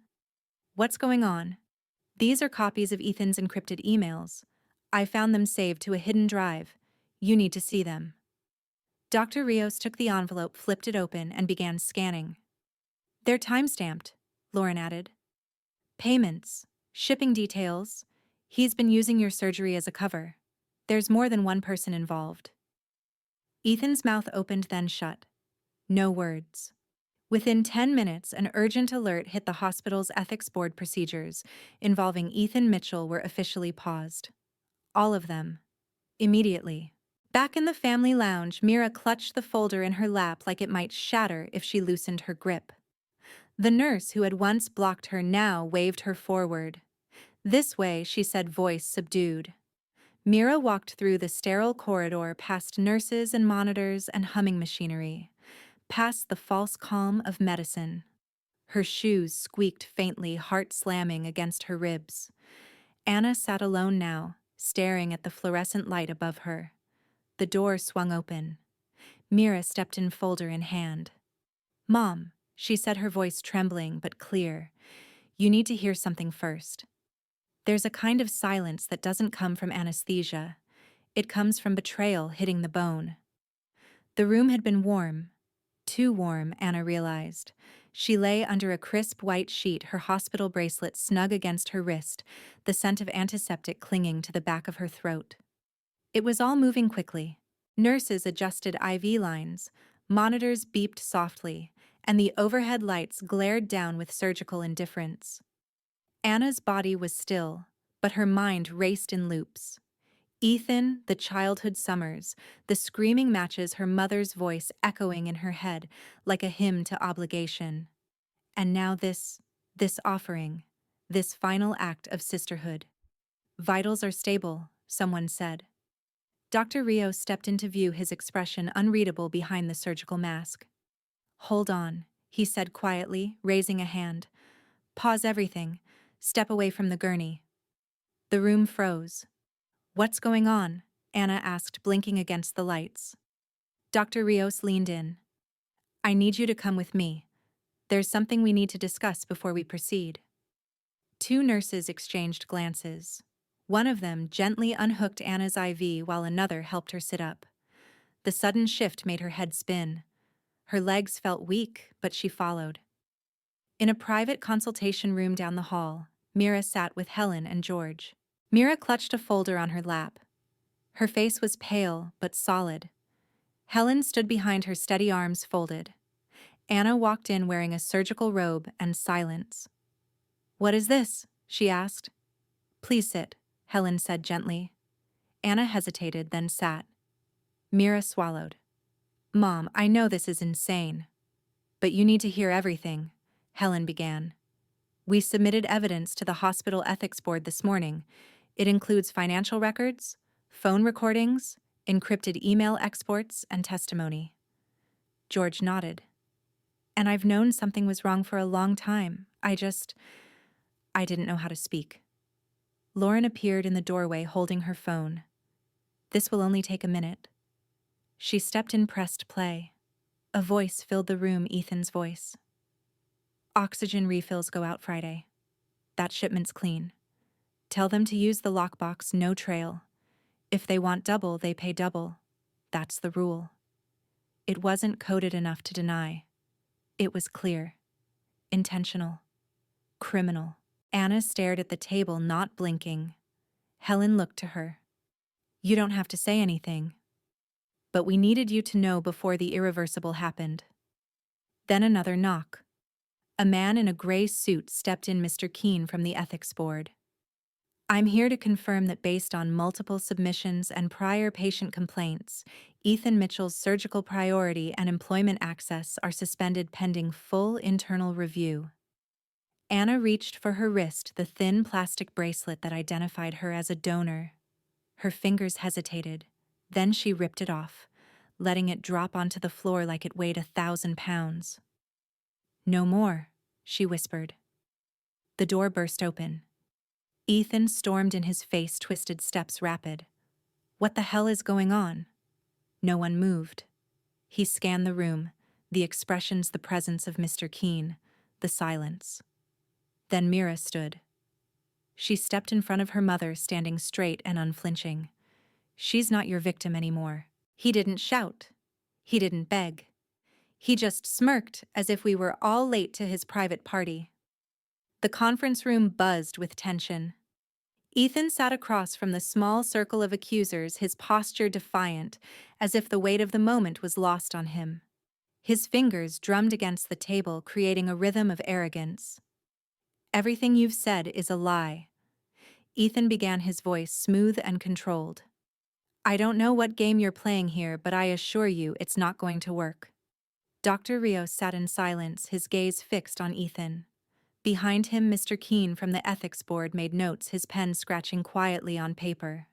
S1: What's going on? These are copies of Ethan's encrypted emails. I found them saved to a hidden drive. You need to see them. Dr. Rios took the envelope, flipped it open, and began scanning. They're time-stamped, Lauren added. Payments, shipping details. He's been using your surgery as a cover. There's more than one person involved. Ethan's mouth opened, then shut. No words. Within 10 minutes, an urgent alert hit the hospital's ethics board. Procedures involving Ethan Mitchell were officially paused. All of them. Immediately. Back in the family lounge, Mira clutched the folder in her lap like it might shatter if she loosened her grip. The nurse who had once blocked her now waved her forward. This way, she said, voice subdued. Mira walked through the sterile corridor, past nurses and monitors and humming machinery, past the false calm of medicine. Her shoes squeaked faintly, heart slamming against her ribs. Anna sat alone now, staring at the fluorescent light above her. The door swung open. Mira stepped in, folder in hand. "Mom," she said, her voice trembling but clear, "you need to hear something first." There's a kind of silence that doesn't come from anesthesia. It comes from betrayal hitting the bone. The room had been warm. Too warm, Anna realized. She lay under a crisp white sheet, her hospital bracelet snug against her wrist, the scent of antiseptic clinging to the back of her throat. It was all moving quickly. Nurses adjusted IV lines, monitors beeped softly, and the overhead lights glared down with surgical indifference. Anna's body was still, but her mind raced in loops. Ethan, the childhood summers, the screaming matches, her mother's voice echoing in her head like a hymn to obligation. And now this offering, this final act of sisterhood. "Vitals are stable," someone said. Dr. Rios stepped into view, his expression unreadable behind the surgical mask. "Hold on," he said quietly, raising a hand. "Pause everything. Step away from the gurney." The room froze. "What's going on?" Anna asked, blinking against the lights. Dr. Rios leaned in. "I need you to come with me. There's something we need to discuss before we proceed." Two nurses exchanged glances. One of them gently unhooked Anna's IV while another helped her sit up. The sudden shift made her head spin. Her legs felt weak, but she followed. In a private consultation room down the hall, Mira sat with Helen and George. Mira clutched a folder on her lap. Her face was pale but solid. Helen stood behind her, steady arms folded. Anna walked in wearing a surgical robe and silence. "What is this?" she asked. "Please sit," Helen said gently. Anna hesitated, then sat. Mira swallowed. "Mom, I know this is insane. But you need to hear everything," Helen began. "We submitted evidence to the hospital ethics board this morning. It includes financial records, phone recordings, encrypted email exports, and testimony." George nodded. "And I've known something was wrong for a long time. I didn't know how to speak." Lauren appeared in the doorway holding her phone. "This will only take a minute." She stepped in, pressed play. A voice filled the room, Ethan's voice. "Oxygen refills go out Friday. That shipment's clean. Tell them to use the lockbox, no trail. If they want double, they pay double. That's the rule." It wasn't coded enough to deny. It was clear. Intentional. Criminal. Anna stared at the table, not blinking. Helen looked to her. "You don't have to say anything. But we needed you to know before the irreversible happened." Then another knock. A man in a gray suit stepped in, Mr. Keene from the ethics board. "I'm here to confirm that based on multiple submissions and prior patient complaints, Ethan Mitchell's surgical priority and employment access are suspended pending full internal review." Anna reached for her wrist, the thin plastic bracelet that identified her as a donor. Her fingers hesitated, then she ripped it off, letting it drop onto the floor like it weighed 1,000 pounds. "No more," she whispered. The door burst open. Ethan stormed in, his face twisted, steps rapid. "What the hell is going on?" No one moved. He scanned the room, the expressions, the presence of Mr. Keene, the silence. Then Mira stood. She stepped in front of her mother, standing straight and unflinching. "She's not your victim anymore." He didn't shout. He didn't beg. He just smirked as if we were all late to his private party. The conference room buzzed with tension. Ethan sat across from the small circle of accusers, his posture defiant, as if the weight of the moment was lost on him. His fingers drummed against the table, creating a rhythm of arrogance. "Everything you've said is a lie." Ethan began, his voice smooth and controlled. "I don't know what game you're playing here, but I assure you it's not going to work." Dr. Rios sat in silence, his gaze fixed on Ethan. Behind him, Mr. Keene from the ethics board made notes, his pen scratching quietly on paper.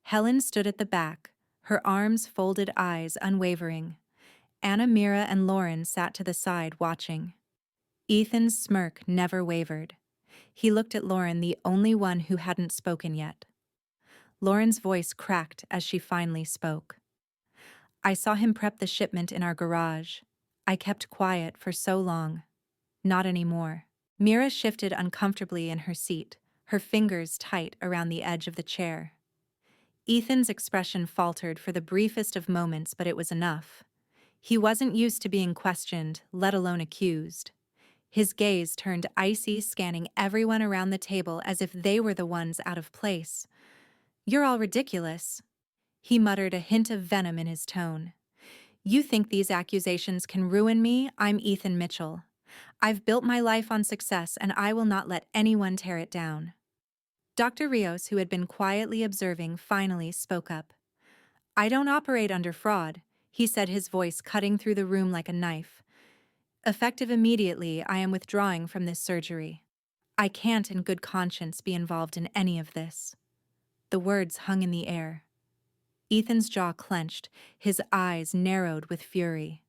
S1: Helen stood at the back, her arms folded, eyes unwavering. Anna, Mira, and Lauren sat to the side, watching. Ethan's smirk never wavered. He looked at Lauren, the only one who hadn't spoken yet. Lauren's voice cracked as she finally spoke. I saw him prep the shipment in our garage. I kept quiet for so long. Not anymore. Mira shifted uncomfortably in her seat, her fingers tight around the edge of the chair. Ethan's expression faltered for the briefest of moments, but it was enough. He wasn't used to being questioned, let alone accused. His gaze turned icy, scanning everyone around the table as if they were the ones out of place. "You're all ridiculous," he muttered, a hint of venom in his tone. "You think these accusations can ruin me? I'm Ethan Mitchell. I've built my life on success, and I will not let anyone tear it down." Dr. Rios, who had been quietly observing, finally spoke up. "I don't operate under fraud," he said, his voice cutting through the room like a knife. "Effective immediately, I am withdrawing from this surgery. I can't in good conscience be involved in any of this." The words hung in the air. Ethan's jaw clenched, his eyes narrowed with fury.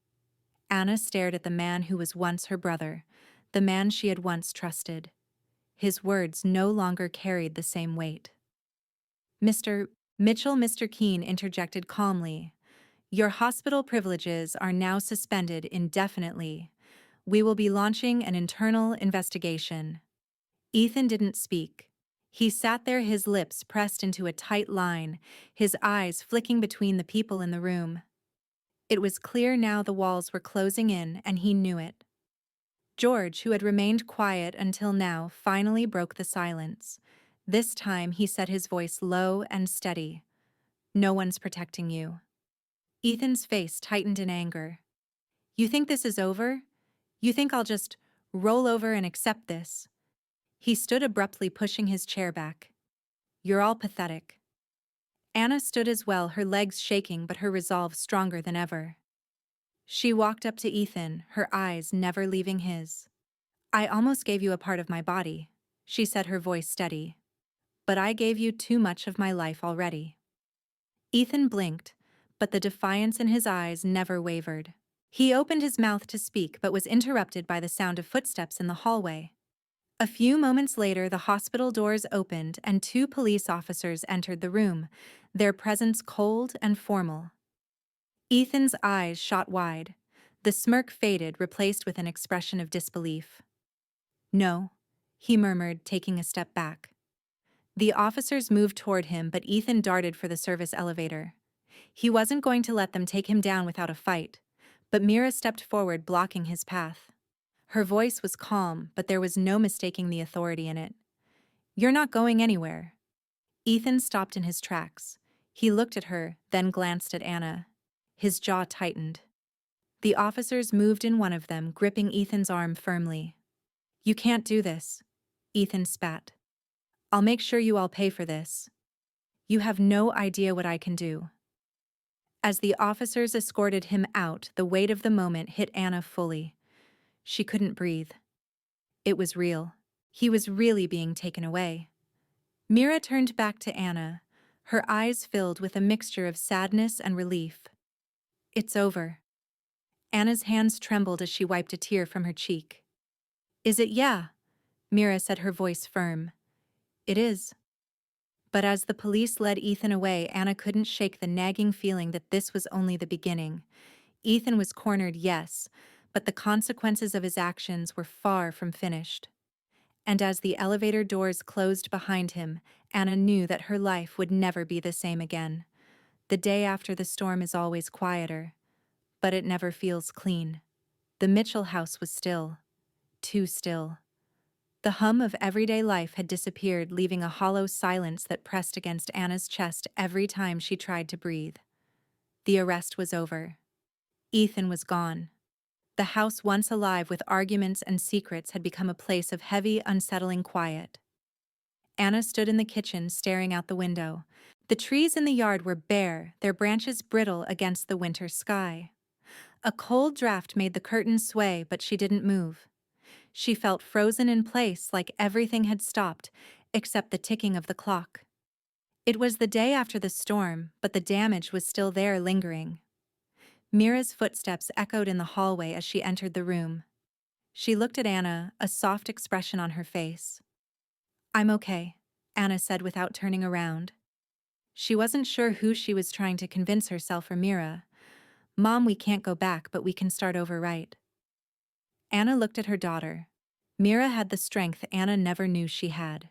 S1: Anna stared at the man who was once her brother, the man she had once trusted. His words no longer carried the same weight. "Mr. Mitchell," Mr. Keene interjected calmly, "your hospital privileges are now suspended indefinitely. We will be launching an internal investigation." Ethan didn't speak. He sat there, his lips pressed into a tight line, his eyes flicking between the people in the room. It was clear now the walls were closing in, and he knew it. George, who had remained quiet until now, finally broke the silence. This time he set his voice low and steady. "No one's protecting you." Ethan's face tightened in anger. "You think this is over? You think I'll just roll over and accept this?" He stood abruptly, pushing his chair back. "You're all pathetic." Anna stood as well, her legs shaking but her resolve stronger than ever. She walked up to Ethan, her eyes never leaving his. "I almost gave you a part of my body," she said, her voice steady. "But I gave you too much of my life already." Ethan blinked, but the defiance in his eyes never wavered. He opened his mouth to speak but was interrupted by the sound of footsteps in the hallway. A few moments later, the hospital doors opened and 2 police officers entered the room, their presence cold and formal. Ethan's eyes shot wide. The smirk faded, replaced with an expression of disbelief. "No," he murmured, taking a step back. The officers moved toward him, but Ethan darted for the service elevator. He wasn't going to let them take him down without a fight, but Mira stepped forward, blocking his path. Her voice was calm, but there was no mistaking the authority in it. "You're not going anywhere." Ethan stopped in his tracks. He looked at her, then glanced at Anna. His jaw tightened. The officers moved in, one of them gripping Ethan's arm firmly. "You can't do this," Ethan spat. "I'll make sure you all pay for this. You have no idea what I can do." As the officers escorted him out, the weight of the moment hit Anna fully. She couldn't breathe. It was real. He was really being taken away. Mira turned back to Anna, her eyes filled with a mixture of sadness and relief. "It's over." Anna's hands trembled as she wiped a tear from her cheek. "Is it?" "Yeah," Mira said, her voice firm. "It is." But as the police led Ethan away, Anna couldn't shake the nagging feeling that this was only the beginning. Ethan was cornered, yes, but the consequences of his actions were far from finished. And as the elevator doors closed behind him, Anna knew that her life would never be the same again. The day after the storm is always quieter, but it never feels clean. The Mitchell house was still. Too still. The hum of everyday life had disappeared, leaving a hollow silence that pressed against Anna's chest every time she tried to breathe. The arrest was over. Ethan was gone. The house, once alive with arguments and secrets, had become a place of heavy, unsettling quiet. Anna stood in the kitchen, staring out the window. The trees in the yard were bare, their branches brittle against the winter sky. A cold draft made the curtains sway, but she didn't move. She felt frozen in place, like everything had stopped, except the ticking of the clock. It was the day after the storm, but the damage was still there, lingering. Mira's footsteps echoed in the hallway as she entered the room. She looked at Anna, a soft expression on her face. I'm okay, Anna said without turning around. She wasn't sure who she was trying to convince, herself or Mira. Mom, we can't go back, but we can start over, right? Anna looked at her daughter. Mira had the strength Anna never knew she had.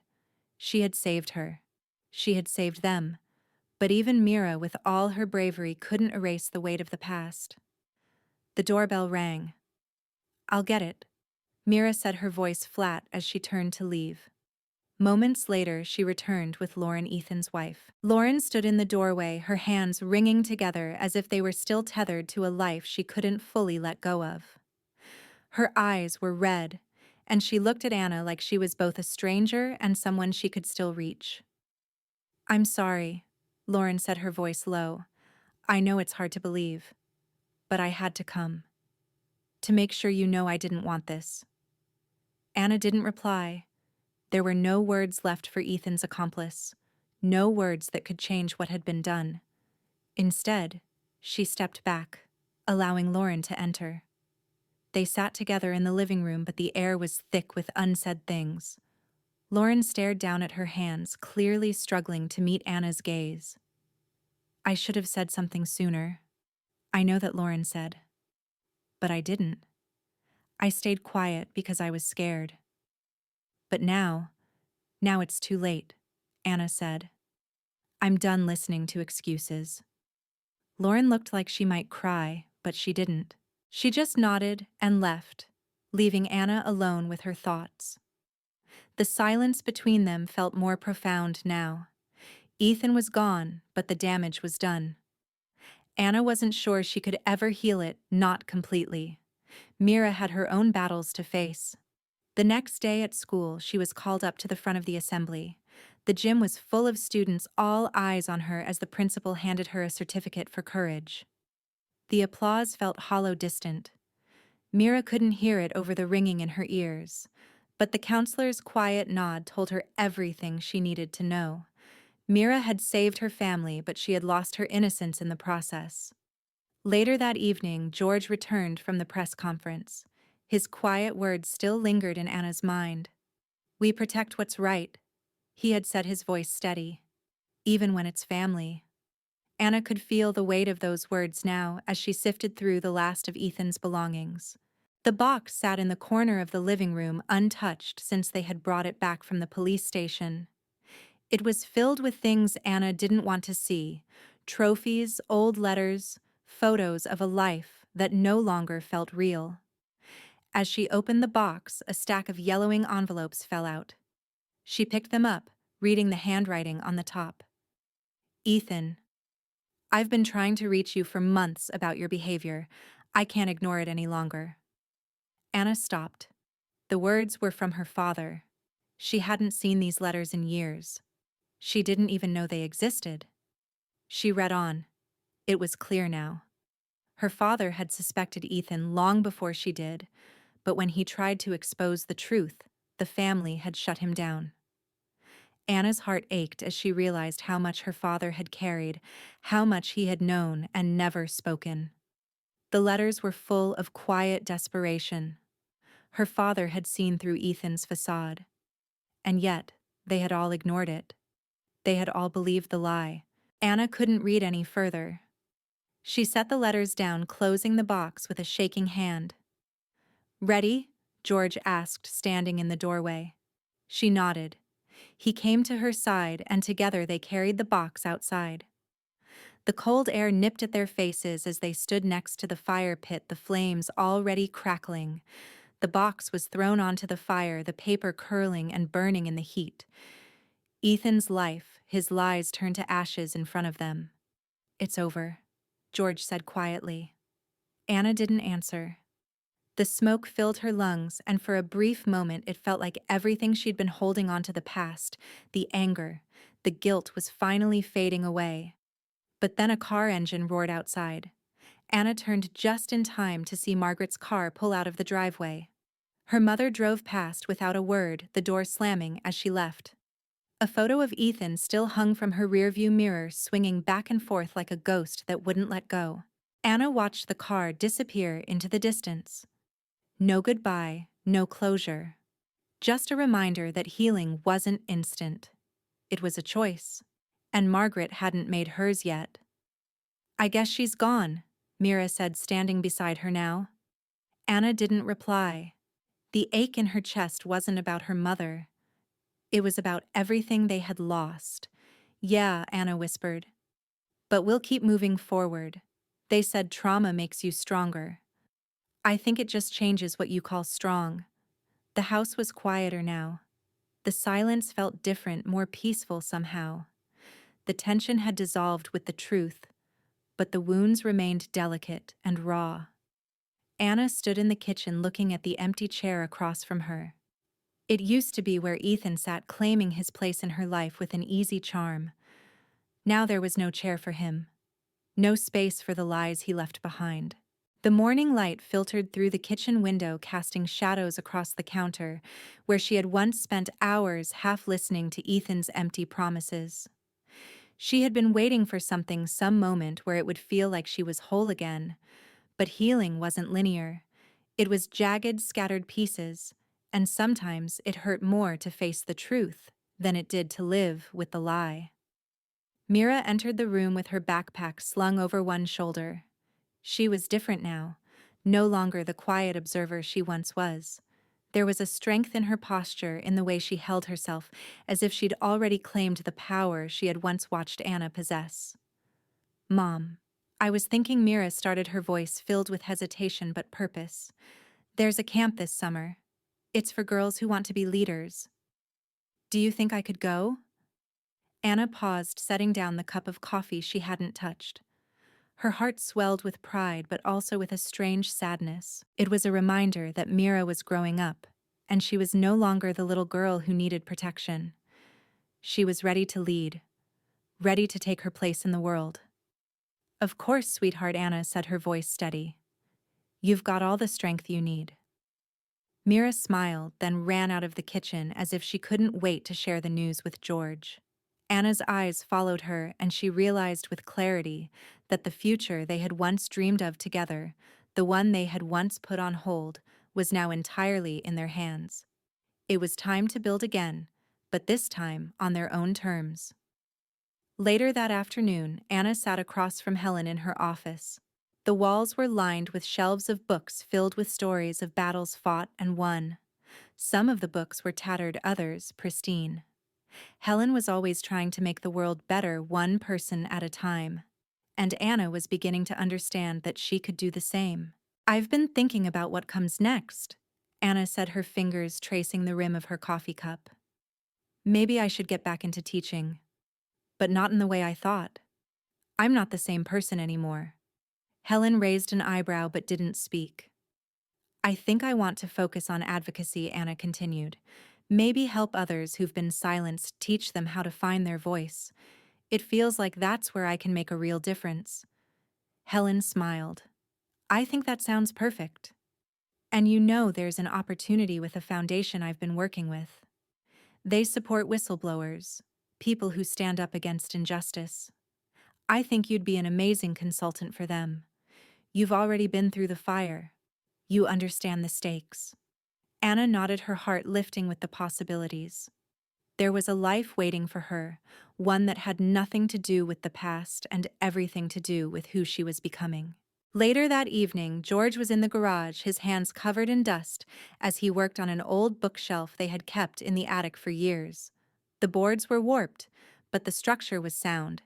S1: She had saved her. She had saved them. But even Mira, with all her bravery, couldn't erase the weight of the past. The doorbell rang. I'll get it, Mira said, her voice flat as she turned to leave. Moments later, she returned with Lauren, Ethan's wife. Lauren stood in the doorway, her hands wringing together as if they were still tethered to a life she couldn't fully let go of. Her eyes were red, and she looked at Anna like she was both a stranger and someone she could still reach. I'm sorry, Lauren said, her voice low. I know it's hard to believe, but I had to come. To make sure you know I didn't want this. Anna didn't reply. There were no words left for Ethan's accomplice, no words that could change what had been done. Instead, she stepped back, allowing Lauren to enter. They sat together in the living room, but the air was thick with unsaid things. Lauren stared down at her hands, clearly struggling to meet Anna's gaze. I should have said something sooner. I know that, Lauren said. But I didn't. I stayed quiet because I was scared. But now it's too late, Anna said. I'm done listening to excuses. Lauren looked like she might cry, but she didn't. She just nodded and left, leaving Anna alone with her thoughts. The silence between them felt more profound now. Ethan was gone, but the damage was done. Anna wasn't sure she could ever heal it, not completely. Mira had her own battles to face. The next day at school, she was called up to the front of the assembly. The gym was full of students, all eyes on her as the principal handed her a certificate for courage. The applause felt hollow, distant. Mira couldn't hear it over the ringing in her ears, but the counselor's quiet nod told her everything she needed to know. Mira had saved her family, but she had lost her innocence in the process. Later that evening, George returned from the press conference. His quiet words still lingered in Anna's mind. We protect what's right, he had said, his voice steady. Even when it's family. Anna could feel the weight of those words now as she sifted through the last of Ethan's belongings. The box sat in the corner of the living room, untouched since they had brought it back from the police station. It was filled with things Anna didn't want to see: trophies, old letters, photos of a life that no longer felt real. As she opened the box, a stack of yellowing envelopes fell out. She picked them up, reading the handwriting on the top. Ethan, I've been trying to reach you for months about your behavior. I can't ignore it any longer. Anna stopped. The words were from her father. She hadn't seen these letters in years. She didn't even know they existed. She read on. It was clear now. Her father had suspected Ethan long before she did, but when he tried to expose the truth, the family had shut him down. Anna's heart ached as she realized how much her father had carried, how much he had known and never spoken. The letters were full of quiet desperation. Her father had seen through Ethan's facade. And yet, they had all ignored it. They had all believed the lie. Anna couldn't read any further. She set the letters down, closing the box with a shaking hand. Ready? George asked, standing in the doorway. She nodded. He came to her side, and together they carried the box outside. The cold air nipped at their faces as they stood next to the fire pit, the flames already crackling. The box was thrown onto the fire, the paper curling and burning in the heat. Ethan's life, his lies turned to ashes in front of them. It's over, George said quietly. Anna didn't answer. The smoke filled her lungs, and for a brief moment it felt like everything she'd been holding on to, the past, the anger, the guilt, was finally fading away. But then a car engine roared outside. Anna turned just in time to see Margaret's car pull out of the driveway. Her mother drove past without a word, the door slamming as she left. A photo of Ethan still hung from her rearview mirror, swinging back and forth like a ghost that wouldn't let go. Anna watched the car disappear into the distance. No goodbye, no closure. Just a reminder that healing wasn't instant. It was a choice. And Margaret hadn't made hers yet. "I guess she's gone," Mira said, standing beside her now. Anna didn't reply. The ache in her chest wasn't about her mother. It was about everything they had lost. "Yeah," Anna whispered. "But we'll keep moving forward. They said trauma makes you stronger. I think it just changes what you call strong." The house was quieter now. The silence felt different, more peaceful somehow. The tension had dissolved with the truth, but the wounds remained delicate and raw. Anna stood in the kitchen looking at the empty chair across from her. It used to be where Ethan sat, claiming his place in her life with an easy charm. Now there was no chair for him. No space for the lies he left behind. The morning light filtered through the kitchen window, casting shadows across the counter, where she had once spent hours half listening to Ethan's empty promises. She had been waiting for some moment where it would feel like she was whole again. But healing wasn't linear. It was jagged, scattered pieces, and sometimes it hurt more to face the truth than it did to live with the lie. Mira entered the room with her backpack slung over one shoulder. She was different now, no longer the quiet observer she once was. There was a strength in her posture, in the way she held herself, as if she'd already claimed the power she had once watched Anna possess. "Mom, I was thinking," Mira started, her voice filled with hesitation but purpose. "There's a camp this summer. It's for girls who want to be leaders. Do you think I could go?" Anna paused, setting down the cup of coffee she hadn't touched. Her heart swelled with pride, but also with a strange sadness. It was a reminder that Mira was growing up, and she was no longer the little girl who needed protection. She was ready to lead, ready to take her place in the world. "Of course, sweetheart," Anna said, her voice steady. "You've got all the strength you need." Mira smiled, then ran out of the kitchen as if she couldn't wait to share the news with George. Anna's eyes followed her, and she realized with clarity that the future they had once dreamed of together, the one they had once put on hold, was now entirely in their hands. It was time to build again, but this time on their own terms. Later that afternoon, Anna sat across from Helen in her office. The walls were lined with shelves of books filled with stories of battles fought and won. Some of the books were tattered, others pristine. Helen was always trying to make the world better, one person at a time. And Anna was beginning to understand that she could do the same. "I've been thinking about what comes next," Anna said, her fingers tracing the rim of her coffee cup. "Maybe I should get back into teaching. But not in the way I thought. I'm not the same person anymore." Helen raised an eyebrow but didn't speak. "I think I want to focus on advocacy," Anna continued. "Maybe help others who've been silenced, teach them how to find their voice. It feels like that's where I can make a real difference." Helen smiled. "I think that sounds perfect. And you know, there's an opportunity with a foundation I've been working with. They support whistleblowers, people who stand up against injustice. I think you'd be an amazing consultant for them. You've already been through the fire. You understand the stakes." Anna nodded, her heart lifting with the possibilities. There was a life waiting for her, one that had nothing to do with the past and everything to do with who she was becoming. Later that evening, George was in the garage, his hands covered in dust, as he worked on an old bookshelf they had kept in the attic for years. The boards were warped, but the structure was sound.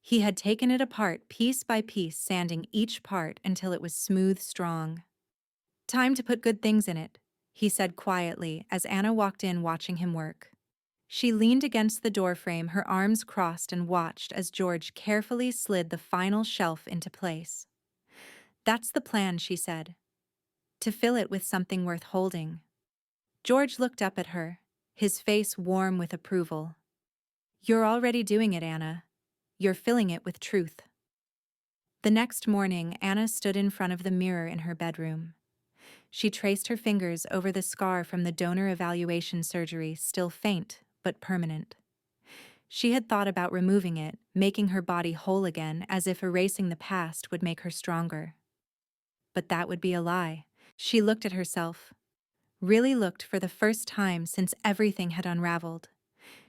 S1: He had taken it apart piece by piece, sanding each part until it was smooth, strong. "Time to put good things in it," he said quietly as Anna walked in, watching him work. She leaned against the doorframe, her arms crossed, and watched as George carefully slid the final shelf into place. "That's the plan," she said. "To fill it with something worth holding." George looked up at her, his face warm with approval. "You're already doing it, Anna. You're filling it with truth." The next morning, Anna stood in front of the mirror in her bedroom. She traced her fingers over the scar from the donor evaluation surgery, still faint but permanent. She had thought about removing it, making her body whole again, as if erasing the past would make her stronger. But that would be a lie. She looked at herself, really looked for the first time since everything had unraveled.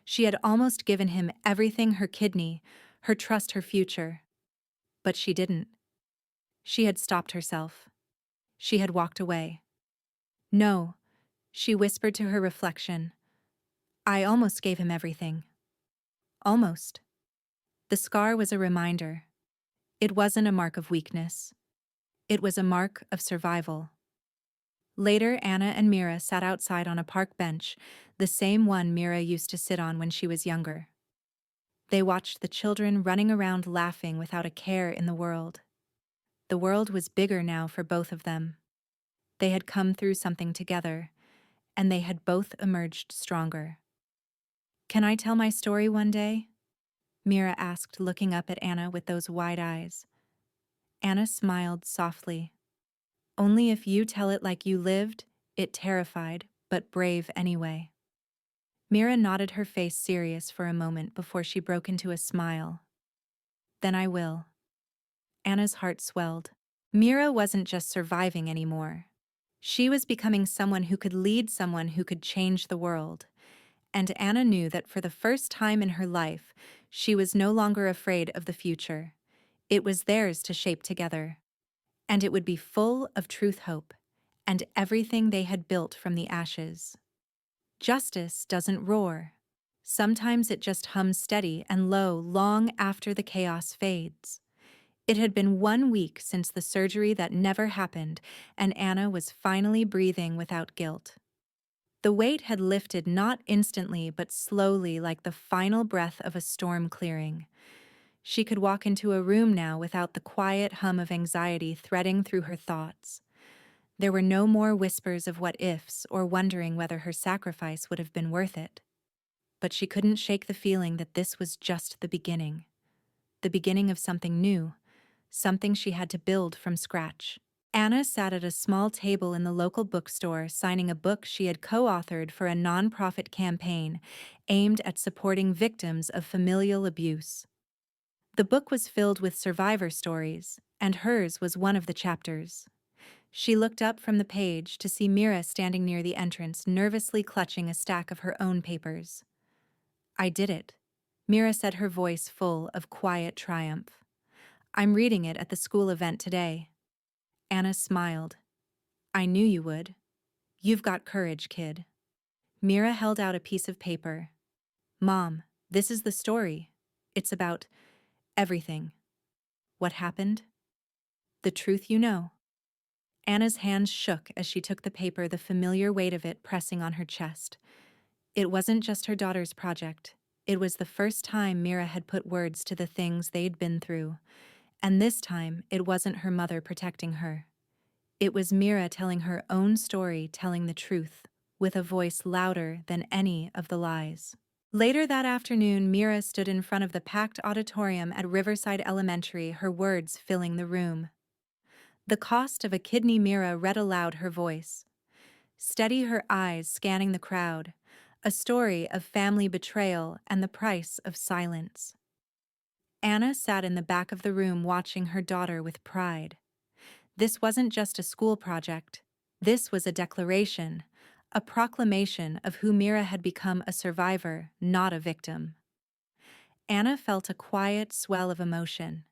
S1: She had almost given him everything: her kidney, her trust, her future. But she didn't. She had stopped herself. She had walked away. No, she whispered to her reflection. I almost gave him everything. Almost. The scar was a reminder. It wasn't a mark of weakness. It was a mark of survival. Later, Anna and Mira sat outside on a park bench, the same one Mira used to sit on when she was younger. They watched the children running around laughing without a care in the world. The world was bigger now for both of them. They had come through something together, and they had both emerged stronger. Can I tell my story one day? Mira asked, looking up at Anna with those wide eyes. Anna smiled softly. Only if you tell it like you lived it, terrified, but brave anyway. Mira nodded, her face serious for a moment before she broke into a smile. Then I will. Anna's heart swelled. Mira wasn't just surviving anymore. She was becoming someone who could lead, someone who could change the world. And Anna knew that for the first time in her life, she was no longer afraid of the future. It was theirs to shape together. And it would be full of truth, hope, and everything they had built from the ashes. Justice doesn't roar. Sometimes it just hums steady and low long after the chaos fades. It had been 1 week since the surgery that never happened, and Anna was finally breathing without guilt. The weight had lifted, not instantly but slowly, like the final breath of a storm clearing. She could walk into a room now without the quiet hum of anxiety threading through her thoughts. There were no more whispers of what ifs or wondering whether her sacrifice would have been worth it. But she couldn't shake the feeling that this was just the beginning of something new, something she had to build from scratch. Anna sat at a small table in the local bookstore, signing a book she had co-authored for a nonprofit campaign aimed at supporting victims of familial abuse. The book was filled with survivor stories, and hers was one of the chapters. She looked up from the page to see Mira standing near the entrance, nervously clutching a stack of her own papers. I did it, Mira said, her voice full of quiet triumph. I'm reading it at the school event today. Anna smiled. I knew you would. You've got courage, kid. Mira held out a piece of paper. Mom, this is the story. It's about everything. What happened? The truth you know. Anna's hands shook as she took the paper, the familiar weight of it pressing on her chest. It wasn't just her daughter's project. It was the first time Mira had put words to the things they'd been through. And this time, it wasn't her mother protecting her. It was Mira telling her own story, telling the truth, with a voice louder than any of the lies. Later that afternoon, Mira stood in front of the packed auditorium at Riverside Elementary, her words filling the room. The cost of a kidney, Mira read aloud, her voice. Steady, her eyes scanning the crowd. A story of family betrayal and the price of silence. Anna sat in the back of the room watching her daughter with pride. This wasn't just a school project. This was a declaration, a proclamation of who Mira had become: a survivor, not a victim. Anna felt a quiet swell of emotion.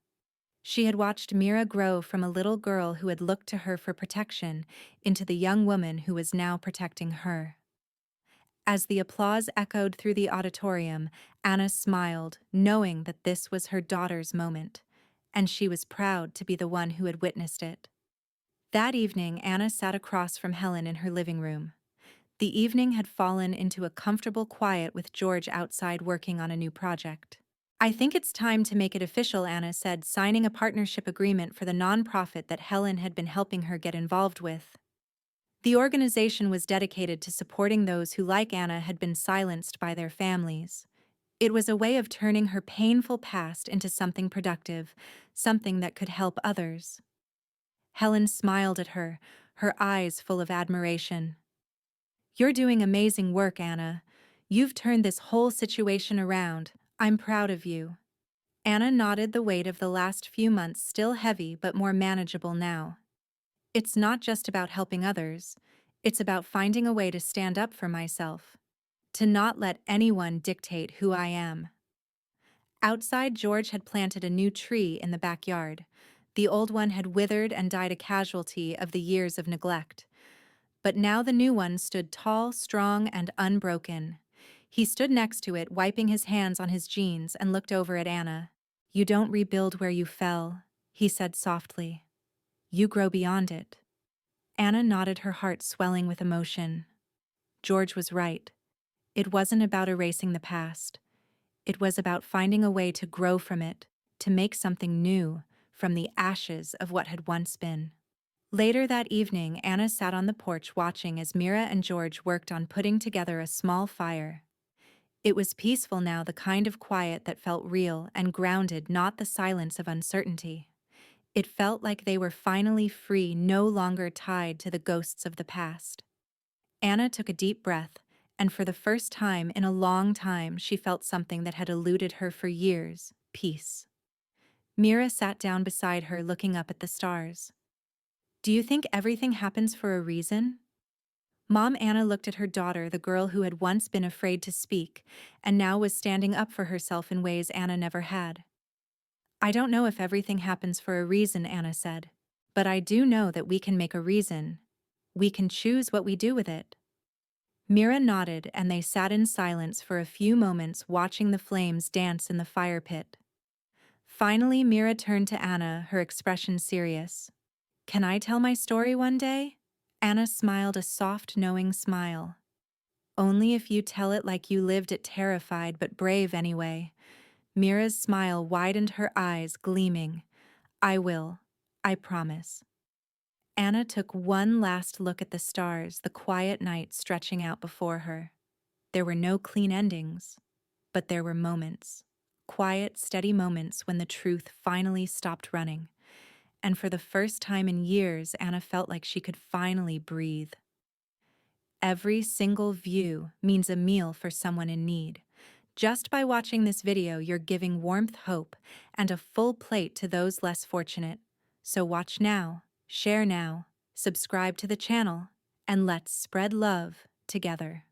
S1: She had watched Mira grow from a little girl who had looked to her for protection into the young woman who was now protecting her. As the applause echoed through the auditorium, Anna smiled, knowing that this was her daughter's moment, and she was proud to be the one who had witnessed it. That evening, Anna sat across from Helen in her living room. The evening had fallen into a comfortable quiet with George outside working on a new project. I think it's time to make it official, Anna said, signing a partnership agreement for the nonprofit that Helen had been helping her get involved with. The organization was dedicated to supporting those who, like Anna, had been silenced by their families. It was a way of turning her painful past into something productive, something that could help others. Helen smiled at her, her eyes full of admiration. You're doing amazing work, Anna. You've turned this whole situation around. I'm proud of you. Anna nodded, the weight of the last few months still heavy but more manageable now. It's not just about helping others. It's about finding a way to stand up for myself, to not let anyone dictate who I am. Outside, George had planted a new tree in the backyard. The old one had withered and died a casualty of the years of neglect. But now the new one stood tall, strong, and unbroken. He stood next to it, wiping his hands on his jeans, and looked over at Anna. "You don't rebuild where you fell," he said softly. "You grow beyond it." Anna nodded, her heart swelling with emotion. George was right. It wasn't about erasing the past. It was about finding a way to grow from it, to make something new from the ashes of what had once been. Later that evening, Anna sat on the porch watching as Mira and George worked on putting together a small fire. It was peaceful now, the kind of quiet that felt real and grounded, not the silence of uncertainty. It felt like they were finally free, no longer tied to the ghosts of the past. Anna took a deep breath, and for the first time in a long time, she felt something that had eluded her for years: peace. Mira sat down beside her, looking up at the stars. "Do you think everything happens for a reason?" Mom Anna looked at her daughter, the girl who had once been afraid to speak, and now was standing up for herself in ways Anna never had. "I don't know if everything happens for a reason," Anna said. "But I do know that we can make a reason. We can choose what we do with it." Mira nodded, and they sat in silence for a few moments, watching the flames dance in the fire pit. Finally, Mira turned to Anna, her expression serious. "Can I tell my story one day?" Anna smiled, a soft, knowing smile. "Only if you tell it like you lived it, terrified but brave anyway." Mira's smile widened, her eyes gleaming. "I will. I promise." Anna took one last look at the stars, the quiet night stretching out before her. There were no clean endings, but there were moments. Quiet, steady moments when the truth finally stopped running. And for the first time in years, Anna felt like she could finally breathe. Every single view means a meal for someone in need. Just by watching this video, you're giving warmth, hope, and a full plate to those less fortunate. So watch now, share now, subscribe to the channel, and let's spread love together.